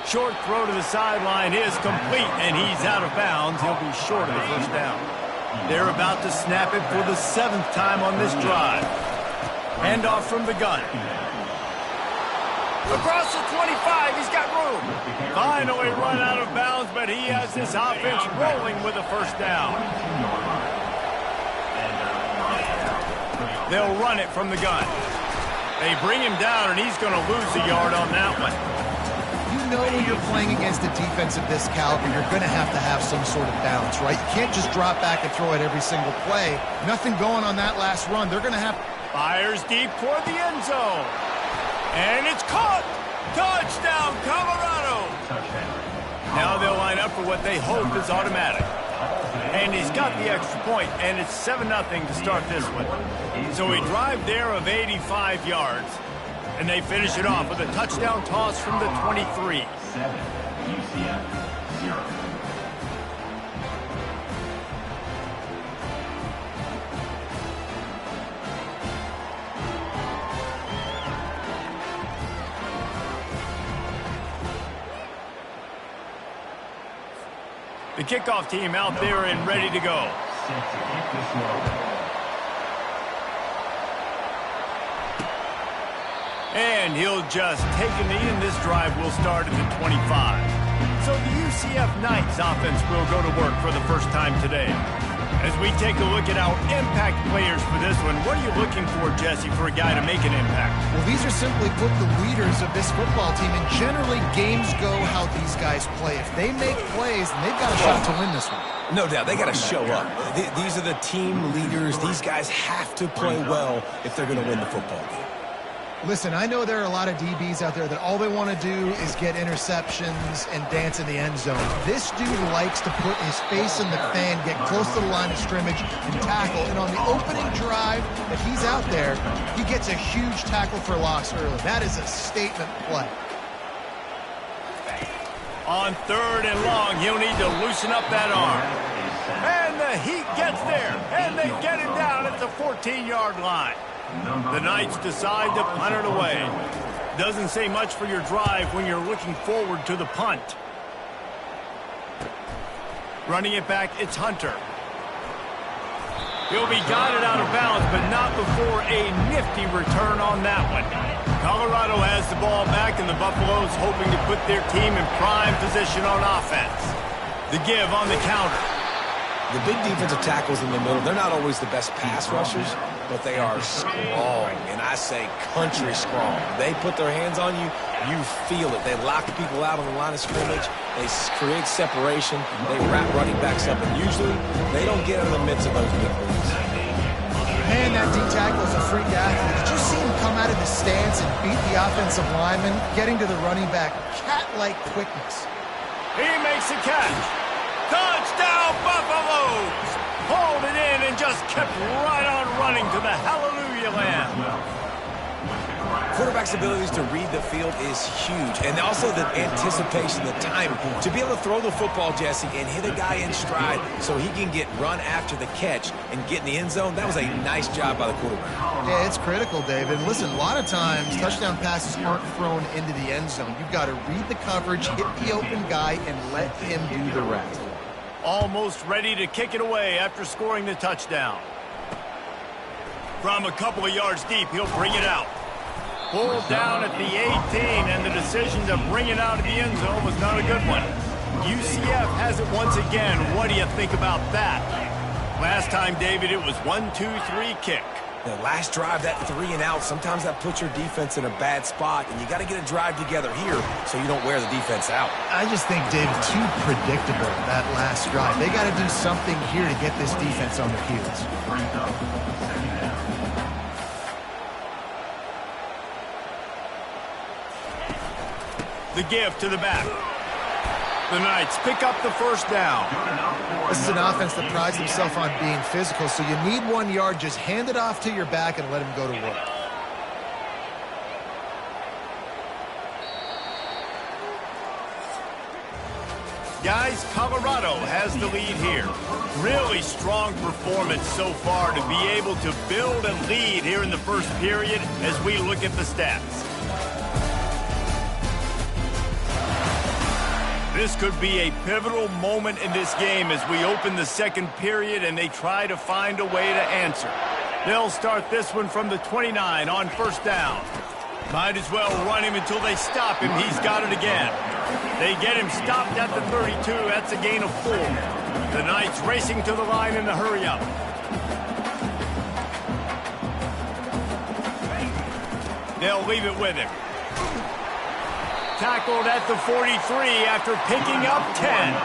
Short throw to the sideline is complete, and he's out of bounds. He'll be short of the 1st down. They're about to snap it for the 7th time on this drive. Handoff from the gun. Across the 25, he's got room. Finally run out of bounds, but he has this offense rolling with a 1st down. They'll run it from the gun. They bring him down, and he's going to lose a yard on that one. You know when you're playing against a defense of this caliber, you're going to have some sort of balance, right? You can't just drop back and throw it every single play. Nothing going on that last run. They're going to have... Fires deep toward the end zone. And it's caught! Touchdown, Colorado! Now they'll line up for what they hope is automatic. And he's got the extra point, and it's 7-0 to start this one. So a drive there of 85 yards. And they finish it off with a touchdown toss from the 23. 7, UCF 0. The kickoff team out there and ready to go. Set to kick this one. And he'll just take a knee, and this drive will start at the 25. So the UCF Knights offense will go to work for the first time today. As we take a look at our impact players for this one, what are you looking for, Jesse, for a guy to make an impact? Well, these are simply put the leaders of this football team, and generally games go how these guys play. If they make plays, then they've got a shot to win this one. No doubt, they got to show up. These are the team leaders. These guys have to play well if they're going to win the football game. Listen, I know there are a lot of DBs out there that all they want to do is get interceptions and dance in the end zone. This dude likes to put his face in the fan, get close to the line of scrimmage, and tackle. And on the opening drive that he's out there, he gets a huge tackle for loss early. That is a statement play. On 3rd and long, he'll need to loosen up that arm. And the heat gets there, and they get him down at the 14-yard line. The Knights decide to punt it away. Doesn't say much for your drive when you're looking forward to the punt. Running it back, it's Hunter. He'll be guided out of bounds, but not before a nifty return on that one. Colorado has the ball back, and the Buffaloes hoping to put their team in prime position on offense. The give on the counter. The big defensive tackles in the middle, they're not always the best pass rushers, but they are strong, and I say country strong. They put their hands on you, you feel it. They lock people out on the line of scrimmage. They create separation. They wrap running backs up, and usually they don't get out of the midst of those big boys. Man, that D-tackle is a freak athlete. Did you see him come out of his stance and beat the offensive lineman, getting to the running back? Cat-like quickness. He makes the catch. Touchdown, Buffaloes! Pulled it in and just kept right on running to the hallelujah land. Quarterback's abilities to read the field is huge, and also the anticipation, the timing. To be able to throw the football, Jesse, and hit a guy in stride so he can get run after the catch and get in the end zone, that was a nice job by the quarterback. Yeah, it's critical, David. Listen, a lot of times, touchdown passes aren't thrown into the end zone. You've got to read the coverage, hit the open guy, and let him do the rest. Almost ready to kick it away after scoring the touchdown. From a couple of yards deep, he'll bring it out. Pulled down at the 18, and the decision to bring it out of the end zone was not a good one. UCF has it once again. What do you think about that? Last time, David, it was 1-2-3 kick. The last drive, that 3 and out, sometimes that puts your defense in a bad spot, and you got to get a drive together here so you don't wear the defense out. I just think, David, too predictable, that last drive. They got to do something here to get this defense on their heels. The give to the back. The Knights pick up the first down. This is an offense that prides themselves on being physical, so you need 1 yard. Just hand it off to your back and let him go to work. Guys, Colorado has the lead here. Really strong performance so far to be able to build a lead here in the first period as we look at the stats. This could be a pivotal moment in this game as we open the second period and they try to find a way to answer. They'll start this one from the 29 on first down. Might as well run him until they stop him. He's got it again. They get him stopped at the 32. That's a gain of 4. The Knights racing to the line in the hurry-up. They'll leave it with him. Tackled at the 43 after picking up 10.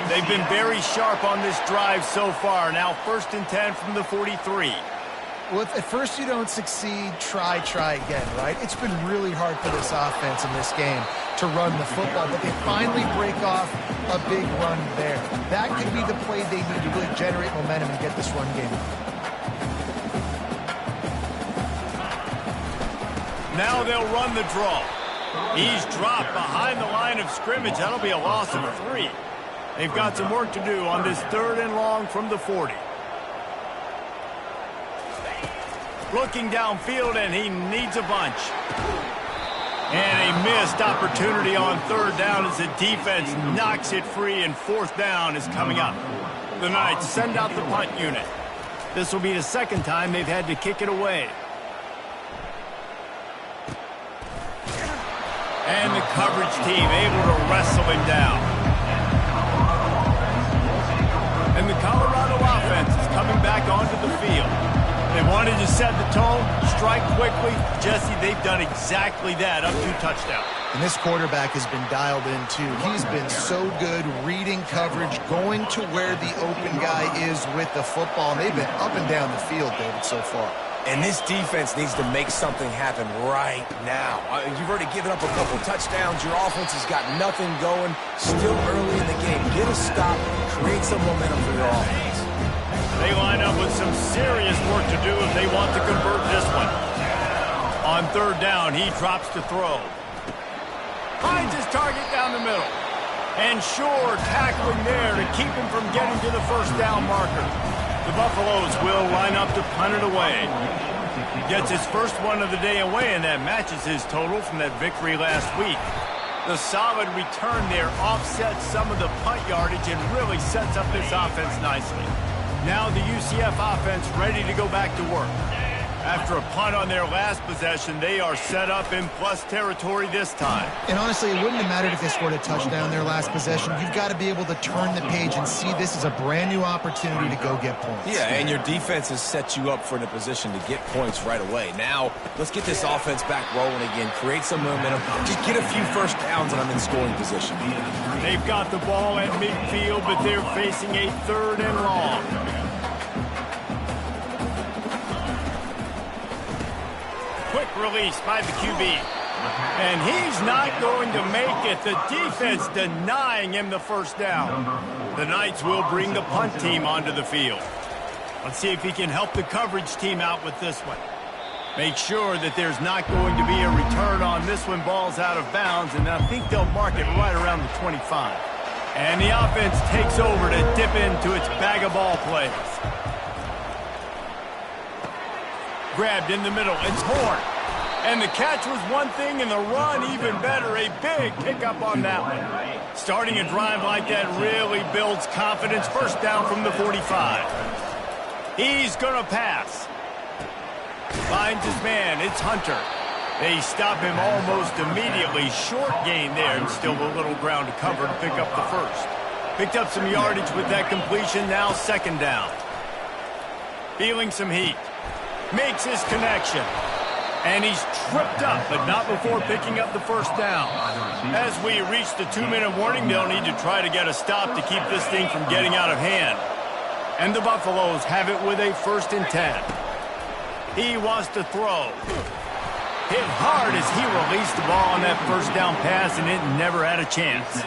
They've been very sharp on this drive so far. Now first and 10 from the 43. Well, if at first you don't succeed, try again, right? It's been really hard for this offense in this game to run the football, but they finally break off a big run there. That could be the play they need to really generate momentum and get this run game. Now they'll run the draw. He's dropped behind the line of scrimmage. That'll be a loss of 3. They've got some work to do on this 3rd and long from the 40. Looking downfield, and he needs a bunch. And a missed opportunity on 3rd down as the defense knocks it free, and 4th down is coming up. The Knights send out the punt unit. This will be the 2nd time they've had to kick it away. And the coverage team able to wrestle him down. And the Colorado offense is coming back onto the field. They wanted to set the tone, strike quickly. Jesse, they've done exactly that, up to touchdown. And this quarterback has been dialed in, too. He's been so good reading coverage, going to where the open guy is with the football. And they've been up and down the field, David, so far. And this defense needs to make something happen right now. You've already given up a couple touchdowns. Your offense has got nothing going. Still early in the game. Get a stop. Create some momentum for your offense. They line up with some serious work to do if they want to convert this one. On 3rd down, he drops to throw. Finds his target down the middle. And sure, tackling there to keep him from getting to the first down marker. The Buffaloes will line up to punt it away. Gets his first one of the day away, and that matches his total from that victory last week. The solid return there offsets some of the punt yardage and really sets up this offense nicely. Now the UCF offense ready to go back to work. After a punt on their last possession, they are set up in plus territory this time. And honestly, it wouldn't have mattered if they scored a touchdown their last possession. You've got to be able to turn the page and see this as a brand new opportunity to go get points. Yeah, and your defense has set you up for a position to get points right away. Now, let's get this offense back rolling again, create some momentum, just get a few first downs, and I'm in scoring position. They've got the ball at midfield, but they're facing a 3rd and long. Quick release by the QB. And he's not going to make it. The defense denying him the first down. The Knights will bring the punt team onto the field. Let's see if he can help the coverage team out with this one. Make sure that there's not going to be a return on this one. Ball's out of bounds, and I think they'll mark it right around the 25. And the offense takes over to dip into its bag of ball plays. Grabbed in the middle. It's Horn. And the catch was one thing, and the run even better. A big pickup on that one. Starting a drive like that really builds confidence. First down from the 45. He's going to pass. Finds his man. It's Hunter. They stop him almost immediately. Short gain there, and still a little ground to cover to pick up the first. Picked up some yardage with that completion. Now 2nd down. Feeling some heat. Makes his connection. And he's tripped up, but not before picking up the first down. As we reach the 2-minute warning, they'll need to try to get a stop to keep this thing from getting out of hand. And the Buffaloes have it with a 1st and 10. He wants to throw. Hit hard as he released the ball on that first down pass, and it never had a chance.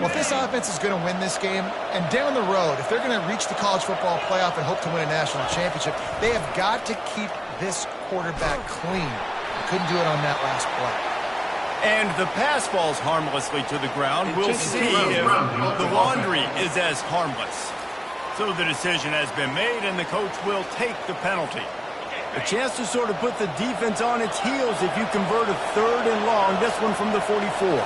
Well, if this offense is going to win this game, and down the road, if they're going to reach the college football playoff and hope to win a national championship, they have got to keep this quarterback clean. Couldn't do it on that last play. And the pass falls harmlessly to the ground. We'll see if the laundry is as harmless. So the decision has been made, and the coach will take the penalty. A chance to sort of put the defense on its heels if you convert a 3rd and long. This one from the 44.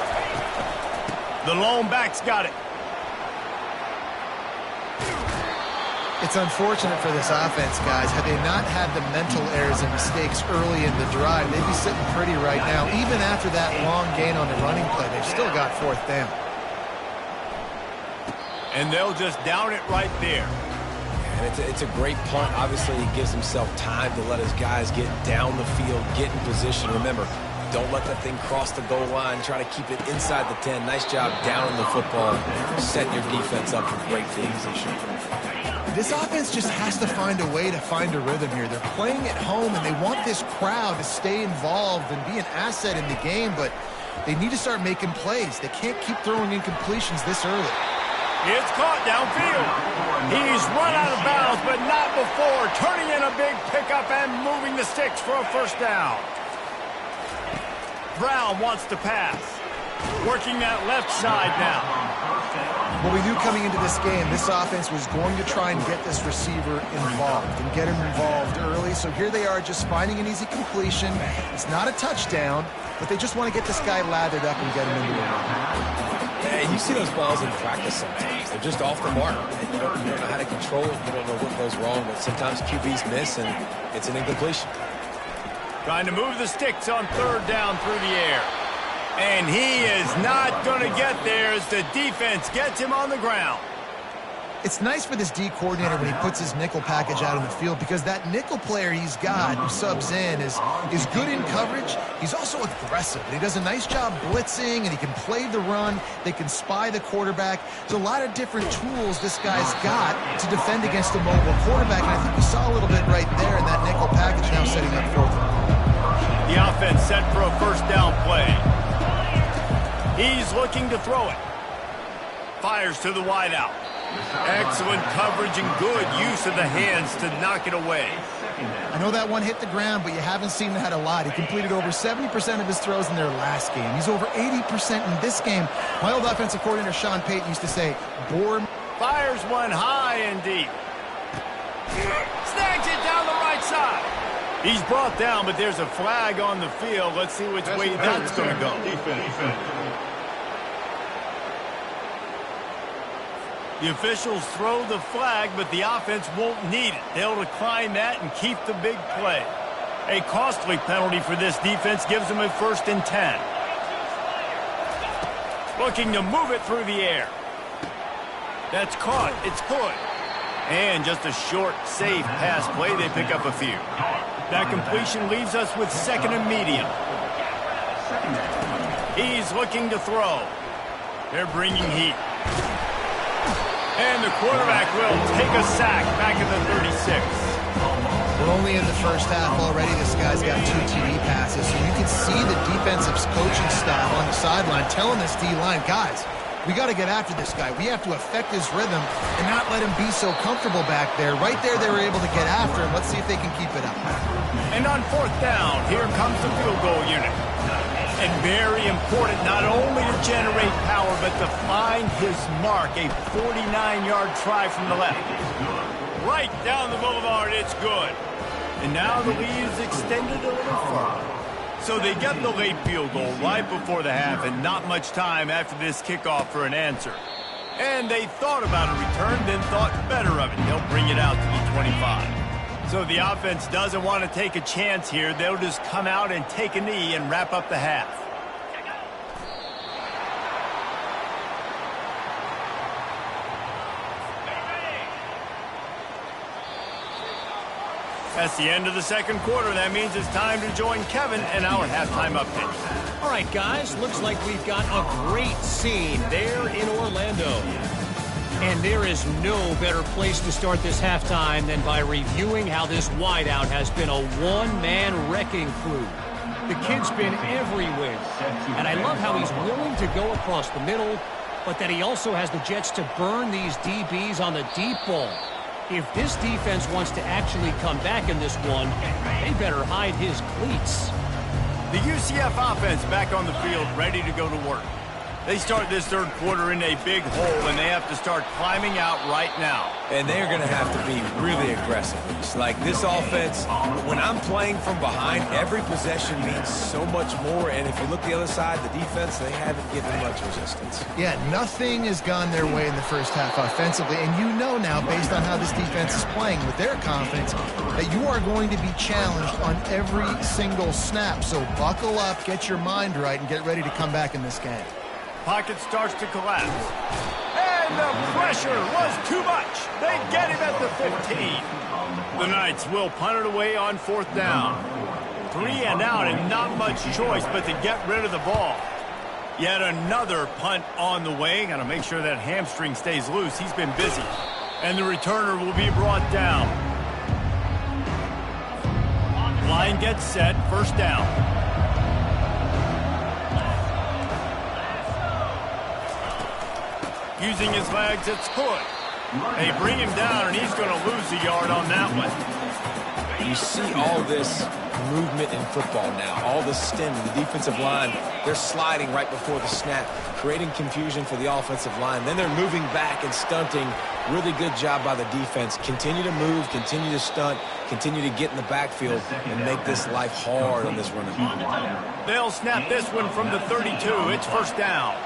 The lone back's got it. It's unfortunate for this offense, guys. Had they not had the mental errors and mistakes early in the drive, they'd be sitting pretty right now. Even after that long gain on the running play, they've still got 4th down. And they'll just down it right there. And it's a great punt. Obviously, he gives himself time to let his guys get down the field, get in position. Remember, don't let that thing cross the goal line. Try to keep it inside the 10. Nice job down in the football. Set your defense up for great things this year. This offense just has to find a way to find a rhythm here. They're playing at home, and they want this crowd to stay involved and be an asset in the game, but they need to start making plays. They can't keep throwing incompletions this early. It's caught downfield. He's run out of bounds, but not before. Turning in a big pickup and moving the sticks for a 1st down. Brown wants to pass. Working that left side now. Well, we knew coming into this game, this offense was going to try and get this receiver involved and get him involved early. So here they are just finding an easy completion. It's not a touchdown, but they just want to get this guy lathered up and get him into the run. And you see those balls in practice sometimes. They're just off the mark. And you don't know how to control it. You don't know what goes wrong, but sometimes QBs miss, and it's an incompletion. Trying to move the sticks on 3rd down through the air. And he is not going to get there as the defense gets him on the ground. It's nice for this D coordinator when he puts his nickel package out on the field, because that nickel player he's got who subs in is good in coverage. He's also aggressive, and he does a nice job blitzing, and he can play the run. They can spy the quarterback. There's a lot of different tools this guy's got to defend against a mobile quarterback, and I think we saw a little bit right there in that nickel package now setting up 4th. The offense set for a 1st down play. He's looking to throw it. Fires to the wideout. Excellent coverage and good use of the hands to knock it away. I know that one hit the ground, but you haven't seen that a lot. He completed over 70% of his throws in their last game. He's over 80% in this game. My old offensive coordinator, Sean Payton, used to say, bore. Fires one high and deep. Snags it down the right side. He's brought down, but there's a flag on the field. Let's see which way that's going to go. The officials throw the flag, but the offense won't need it. They'll decline that and keep the big play. A costly penalty for this defense gives them a 1st and 10. Looking to move it through the air. That's caught. It's good. And just a short, safe pass play. They pick up a few. That completion leaves us with 2nd and medium. He's looking to throw. They're bringing heat. And the quarterback will take a sack back at the 36. We're only in the first half already. This guy's got 2 TD passes. So you can see the defensive coaching staff on the sideline telling this D-line, guys, we got to get after this guy. We have to affect his rhythm and not let him be so comfortable back there. Right there, they were able to get after him. Let's see if they can keep it up. And on 4th down, here comes the field goal unit. And very important not only to generate power, but to find his mark. A 49-yard try from the left. Right down the boulevard, it's good. And now the lead is extended a little further. So they get the late field goal right before the half and not much time after this kickoff for an answer. And they thought about a return, then thought better of it. They'll bring it out to the 25. So the offense doesn't want to take a chance here. They'll just come out and take a knee and wrap up the half. That's the end of the 2nd quarter. That means it's time to join Kevin and our halftime update. All right, guys, looks like we've got a great scene there in Orlando. And there is no better place to start this halftime than by reviewing how this wideout has been a one-man wrecking crew. The kid's been everywhere. And I love how he's willing to go across the middle, but that he also has the jets to burn these DBs on the deep ball. If this defense wants to actually come back in this one, they better hide his cleats. The UCF offense back on the field, ready to go to work. They start this 3rd quarter in a big hole, and they have to start climbing out right now. And they're going to have to be really aggressive. It's like this offense, when I'm playing from behind, every possession means so much more. And if you look the other side, the defense, they haven't given much resistance. Yeah, nothing has gone their way in the first half offensively. And you know now, based on how this defense is playing with their confidence, that you are going to be challenged on every single snap. So buckle up, get your mind right, and get ready to come back in this game. Pocket starts to collapse. And the pressure was too much. They get him at the 15. The Knights will punt it away on 4th down. 3 and out and not much choice but to get rid of the ball. Yet another punt on the way. Got to make sure that hamstring stays loose. He's been busy. And the returner will be brought down. Line gets set. 1st down. Using his legs, it's good. They bring him down, and he's going to lose a yard on that one. You see all this movement in football now, all the stemming, the defensive line, they're sliding right before the snap, creating confusion for the offensive line. Then they're moving back and stunting. Really good job by the defense. Continue to move, continue to stunt, continue to get in the backfield and make this life hard on this running back. They'll snap this one from the 32. It's 1st down.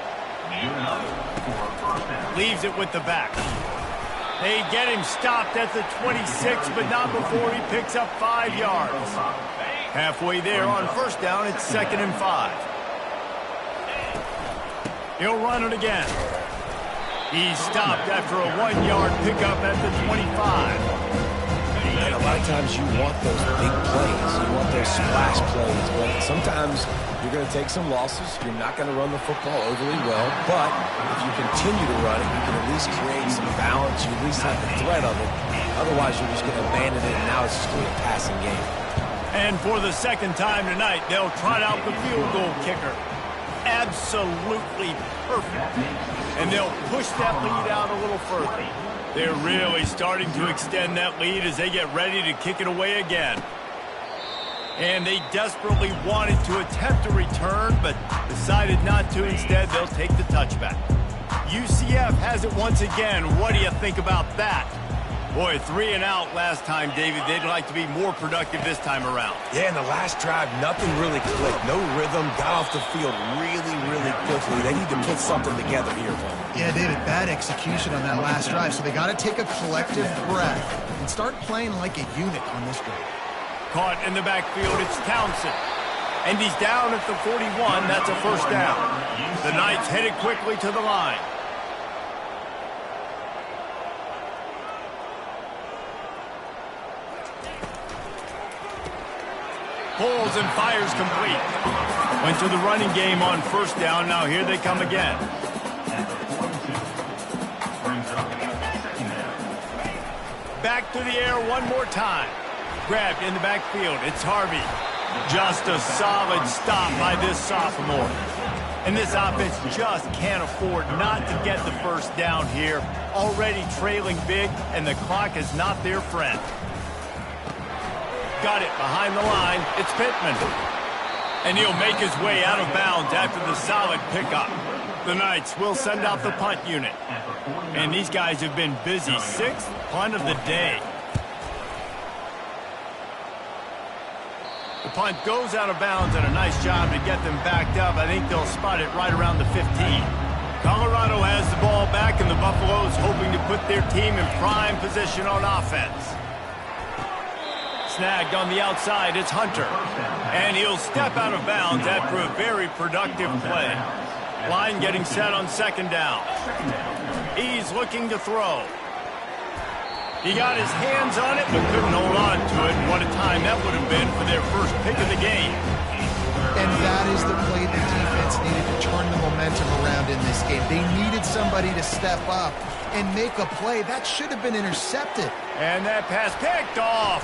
Leaves it with the back. They get him stopped at the 26, but not before he picks up 5 yards. Halfway there on 1st down, it's 2nd and 5. He'll run it again. He's stopped after a 1-yard pickup at the 25. And a lot of times you want those big plays. You want those splash plays. But sometimes you're going to take some losses. You're not going to run the football overly well. But if you continue to run it, you can at least create some balance. You at least have the threat of it. Otherwise, you're just going to abandon it, and now it's just going to be a passing game. And for the 2nd time tonight, they'll trot out the field goal kicker. Absolutely perfect. And they'll push that lead out a little further. They're really starting to extend that lead as they get ready to kick it away again. And they desperately wanted to attempt a return, but decided not to. Instead, they'll take the touchback. UCF has it once again. What do you think about that? Boy, 3 and out last time, David. They'd like to be more productive this time around. Yeah, in the last drive, nothing really clicked. No rhythm, got off the field really, really quickly. They need to put something together here. Yeah, David, bad execution on that last drive. So they got to take a collective breath and start playing like a unit on this drive. Caught in the backfield, it's Townsend. And he's down at the 41. That's a first down. The Knights headed quickly to the line. Pulls and fires complete. Went to the running game on first down. Now here they come again. Back to the air one more time. Grabbed in the backfield. It's Harvey. Just a solid stop by this sophomore. And this offense just can't afford not to get the first down here. Already trailing big, and the clock is not their friend. Got it behind the line. It's Pittman. And he'll make his way out of bounds after the solid pickup. The Knights will send out the punt unit. And these guys have been busy. Sixth punt of the day. The punt goes out of bounds, and a nice job to get them backed up. I think they'll spot it right around the 15. Colorado has the ball back, and the Buffaloes hoping to put their team in prime position on offense. Snagged on the outside, it's Hunter. And he'll step out of bounds after a very productive play. Line getting set on second down. He's looking to throw. He got his hands on it, but couldn't hold on to it. What a time that would have been for their first pick of the game. And that is the play the defense needed to turn the momentum around in this game. They needed somebody to step up and make a play. That should have been intercepted. And that pass picked off.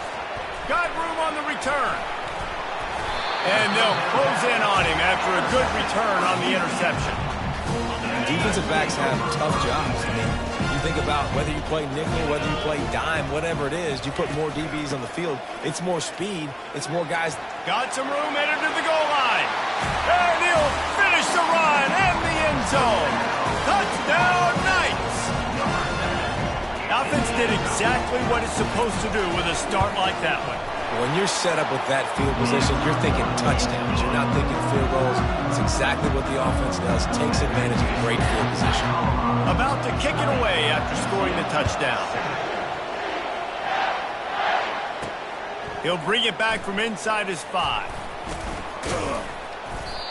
Got room on the return. And they'll close in on him after a good return on the interception. Defensive backs have tough jobs. I mean, you think about whether you play nickel, whether you play dime, whatever it is, you put more DBs on the field. It's more speed. It's more guys. Got some room, headed to the goal line. And he'll finish the run and the end zone. Touchdown, Knights. Offense did exactly what it's supposed to do with a start like that one. When you're set up with that field position, you're thinking touchdowns. You're not thinking field goals. It's exactly what the offense does. Takes advantage of great field position. About to kick it away after scoring the touchdown. He'll bring it back from inside his 5.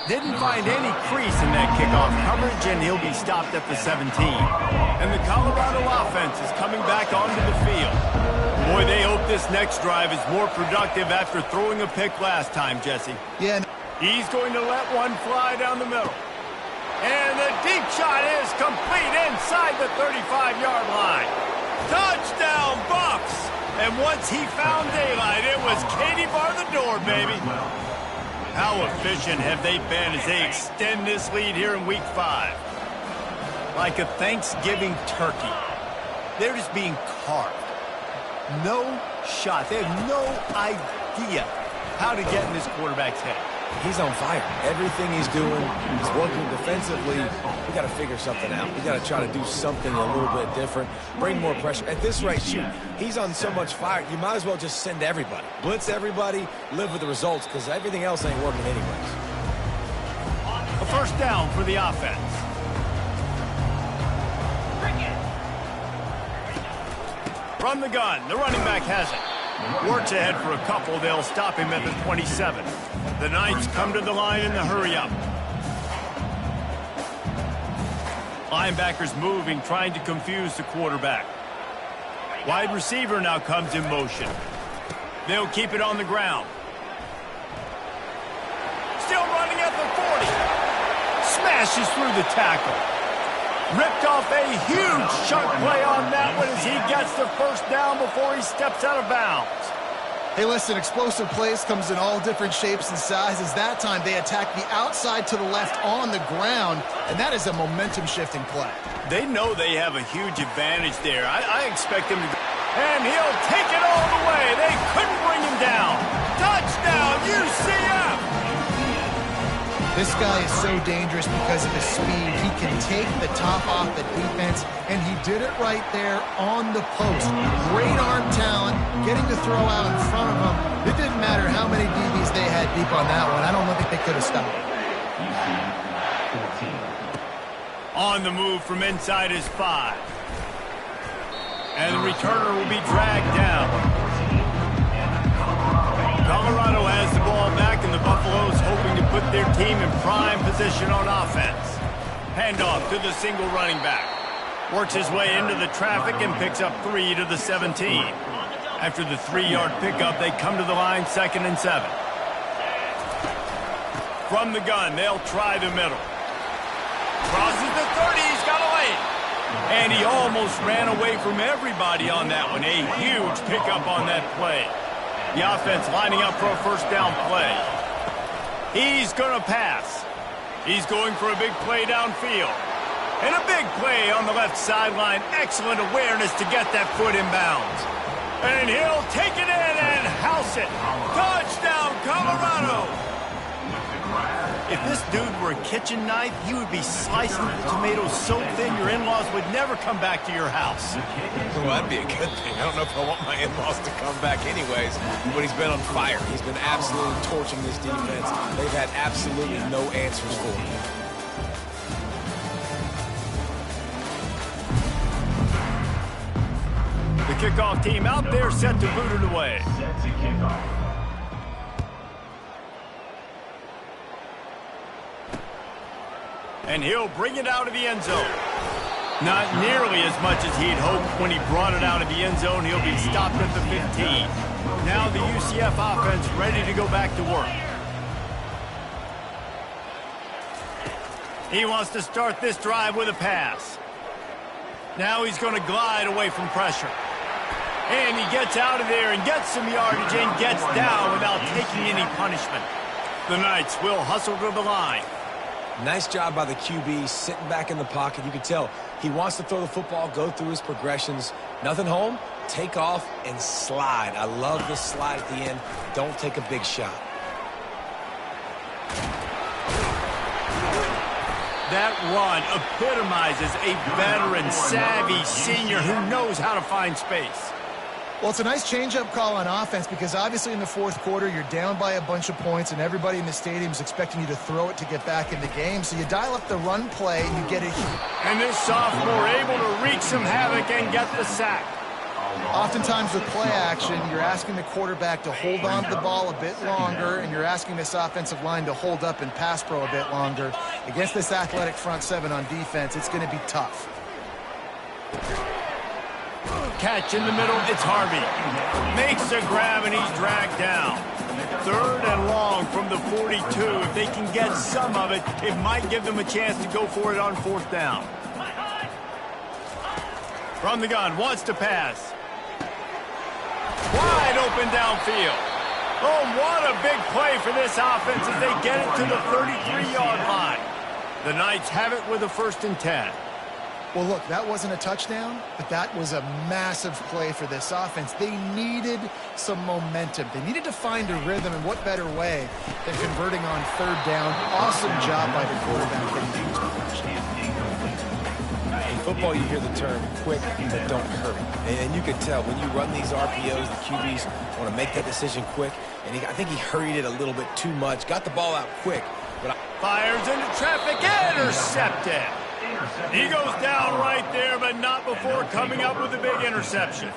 Didn't find any crease in that kickoff coverage, and he'll be stopped at the 17. And the Colorado offense is coming back onto the field. Boy, they hope this next drive is more productive after throwing a pick last time, Jesse. Yeah. He's going to let one fly down the middle. And the deep shot is complete inside the 35-yard line. Touchdown, Buffs! And once he found daylight, it was Katie bar the door, baby. How efficient have they been as they extend this lead here in Week 5? Like a Thanksgiving turkey. They're just being carved. No shot. They have no idea how to get in this quarterback's head. He's on fire. Everything he's doing, he's working defensively. We got to figure something out. We got to try to do something a little bit different. Bring more pressure. At this rate, shoot, he's on so much fire, you might as well just send everybody. Blitz everybody, live with the results, because everything else ain't working anyways. A first down for the offense. From the gun, the running back has it. Works ahead for a couple. They'll stop him at the 27. The Knights come to the line in the hurry-up. Linebackers moving, trying to confuse the quarterback. Wide receiver now comes in motion. They'll keep it on the ground. Still running at the 40. Smashes through the tackle. Ripped off a huge chunk play on that one as he gets the first down before he steps out of bounds. Hey, listen, explosive plays comes in all different shapes and sizes. That time they attack the outside to the left on the ground, and that is a momentum-shifting play. They know they have a huge advantage there. I expect him to go. And he'll take it all the way. They couldn't bring him down. Touchdown, UCF! This guy is so dangerous because of his speed. He can take the top off the defense, and he did it right there on the post. Great arm talent, getting the throw out in front of him. It didn't matter how many DBs they had deep on that one. I don't think they could have stopped it. On the move from inside his 5. And the returner will be dragged down. team in prime position on offense. Handoff to the single running back. Works his way into the traffic and picks up 3 to the 17. After the 3-yard pickup, they come to the line 2nd and 7. From the gun, they'll try the middle. Crosses the 30, he's got a lane. And he almost ran away from everybody on that one. A huge pickup on that play. The offense lining up for a first down play. He's going to pass. He's going for a big play downfield. And a big play on the left sideline. Excellent awareness to get that foot in bounds. And he'll take it in and house it. Touchdown, Colorado! If this dude were a kitchen knife, he would be slicing the tomatoes so thin your in-laws would never come back to your house. Well, that'd be a good thing. I don't know if I want my in-laws to come back anyways, but he's been on fire. He's been absolutely torching this defense. They've had absolutely no answers for him. The kickoff team out there set to boot it away. Set to kickoff. And he'll bring it out of the end zone. Not nearly as much as he'd hoped when he brought it out of the end zone. He'll be stopped at the 15. Now the UCF offense ready to go back to work. He wants to start this drive with a pass. Now he's going to glide away from pressure. And he gets out of there and gets some yardage and gets down without taking any punishment. The Knights will hustle to the line. Nice job by the QB, sitting back in the pocket. You can tell he wants to throw the football, go through his progressions. Nothing home, take off, and slide. I love the slide at the end. Don't take a big shot. That run epitomizes a veteran, savvy senior who knows how to find space. Well, it's a nice change-up call on offense because obviously in the fourth quarter, you're down by a bunch of points and everybody in the stadium is expecting you to throw it to get back in the game. So you dial up the run play and you get it. And this sophomore able to wreak some havoc and get the sack. Oftentimes with play action, you're asking the quarterback to hold on to the ball a bit longer, and you're asking this offensive line to hold up and pass pro a bit longer. Against this athletic front seven on defense, it's going to be tough. Catch in the middle, it's Harvey. Makes a grab and he's dragged down. 3rd and long from the 42. If they can get some of it, it might give them a chance to go for it on 4th down. From the gun, wants to pass. Wide open downfield. Oh, what a big play for this offense as they get it to the 33-yard line. The Knights have it with a 1st and 10. Well, look, that wasn't a touchdown, but that was a massive play for this offense. They needed some momentum. They needed to find a rhythm, and what better way than converting on 3rd down. Awesome job by the quarterback getting into progression. In football, you hear the term quick but don't hurry. And you can tell when you run these RPOs, the QBs want to make that decision quick. And I think he hurried it a little bit too much. Got the ball out quick. But fires into traffic, intercepted. He goes down right there, but not before coming up with a big interception.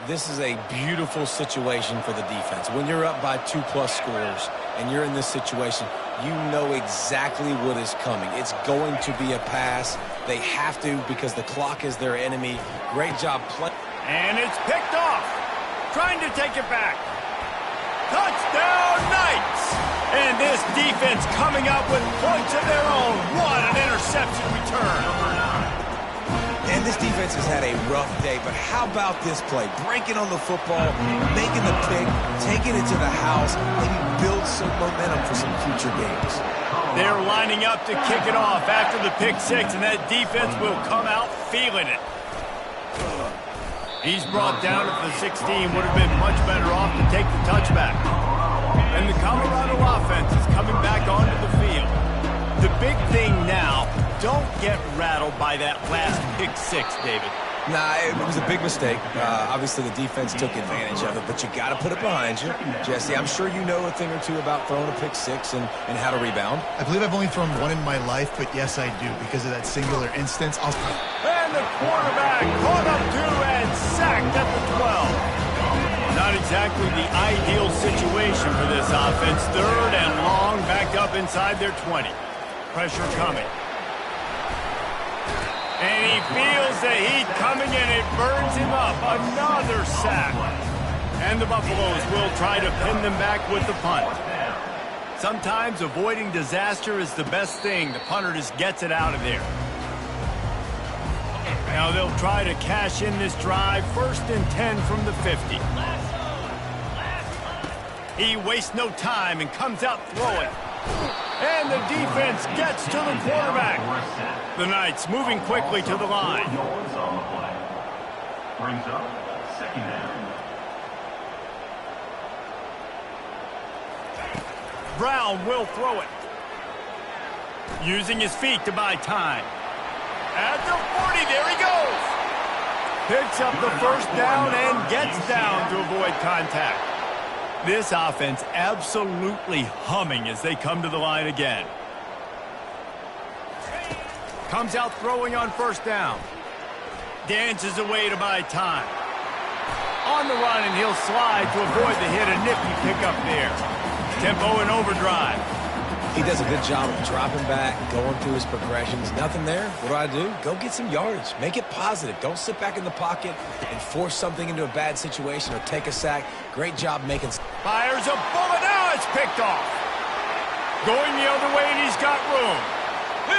This is a beautiful situation for the defense. When you're up by 2+ scores and you're in this situation, you know exactly what is coming. It's going to be a pass. They have to because the clock is their enemy. Great job playing. And it's picked off. Trying to take it back. Touchdown, Knights! And this defense coming up with points of their own. What an interception return. And this defense has had a rough day, but how about this play? Breaking on the football, making the pick, taking it to the house, maybe build some momentum for some future games. They're lining up to kick it off after the pick 6, and that defense will come out feeling it. He's brought down at the 16, would have been much better off to take the touchback. And the Colorado offense is coming back onto the field. The big thing now, don't get rattled by that last pick 6, David. Nah, it was a big mistake. Obviously, the defense took advantage of it, but you got to put it behind you. Jesse, I'm sure you know a thing or two about throwing a pick 6 and how to rebound. I believe I've only thrown one in my life, but yes, I do. Because of that singular instance, And the quarterback caught up to and sacked at the 12. Not a exactly the ideal situation for this offense. 3rd and long, backed up inside their 20. Pressure coming. And he feels the heat coming, and it burns him up. Another sack. And the Buffaloes will try to pin them back with the punt. Sometimes avoiding disaster is the best thing. The punter just gets it out of there. Now they'll try to cash in this drive. 1st and 10 from the 50. He wastes no time and comes out throwing. And the defense gets to the quarterback. The Knights moving quickly to the line. Brings up 2nd down. Brown will throw it. Using his feet to buy time. At the 40, there he goes. Picks up the 1st down and gets down to avoid contact. This offense absolutely humming as they come to the line again. Comes out throwing on 1st down. Dances away to buy time. On the run, and he'll slide to avoid the hit. A nifty pickup there. Tempo and overdrive. He does a good job of dropping back, going through his progressions. Nothing there. What do? Go get some yardage. Make it positive. Don't sit back in the pocket and force something into a bad situation or take a sack. Great job making... Fires a bullet. Now it's picked off. Going the other way, and he's got room.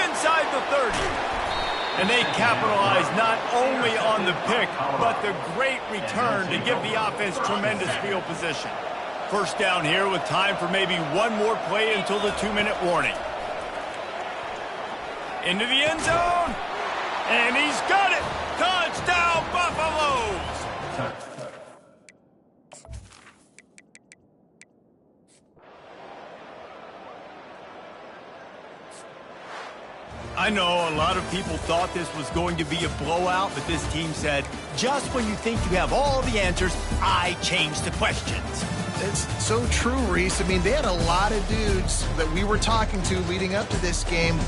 Inside the 30. And they capitalize not only on the pick, but the great return to give the offense tremendous field position. 1st down here with time for maybe one more play until the 2-minute warning. Into the end zone. And he's got it. Touchdown, Buffaloes. I know a lot of people thought this was going to be a blowout, but this team said, just when you think you have all the answers, I change the questions. It's so true, Reese. I mean, they had a lot of dudes that we were talking to leading up to this game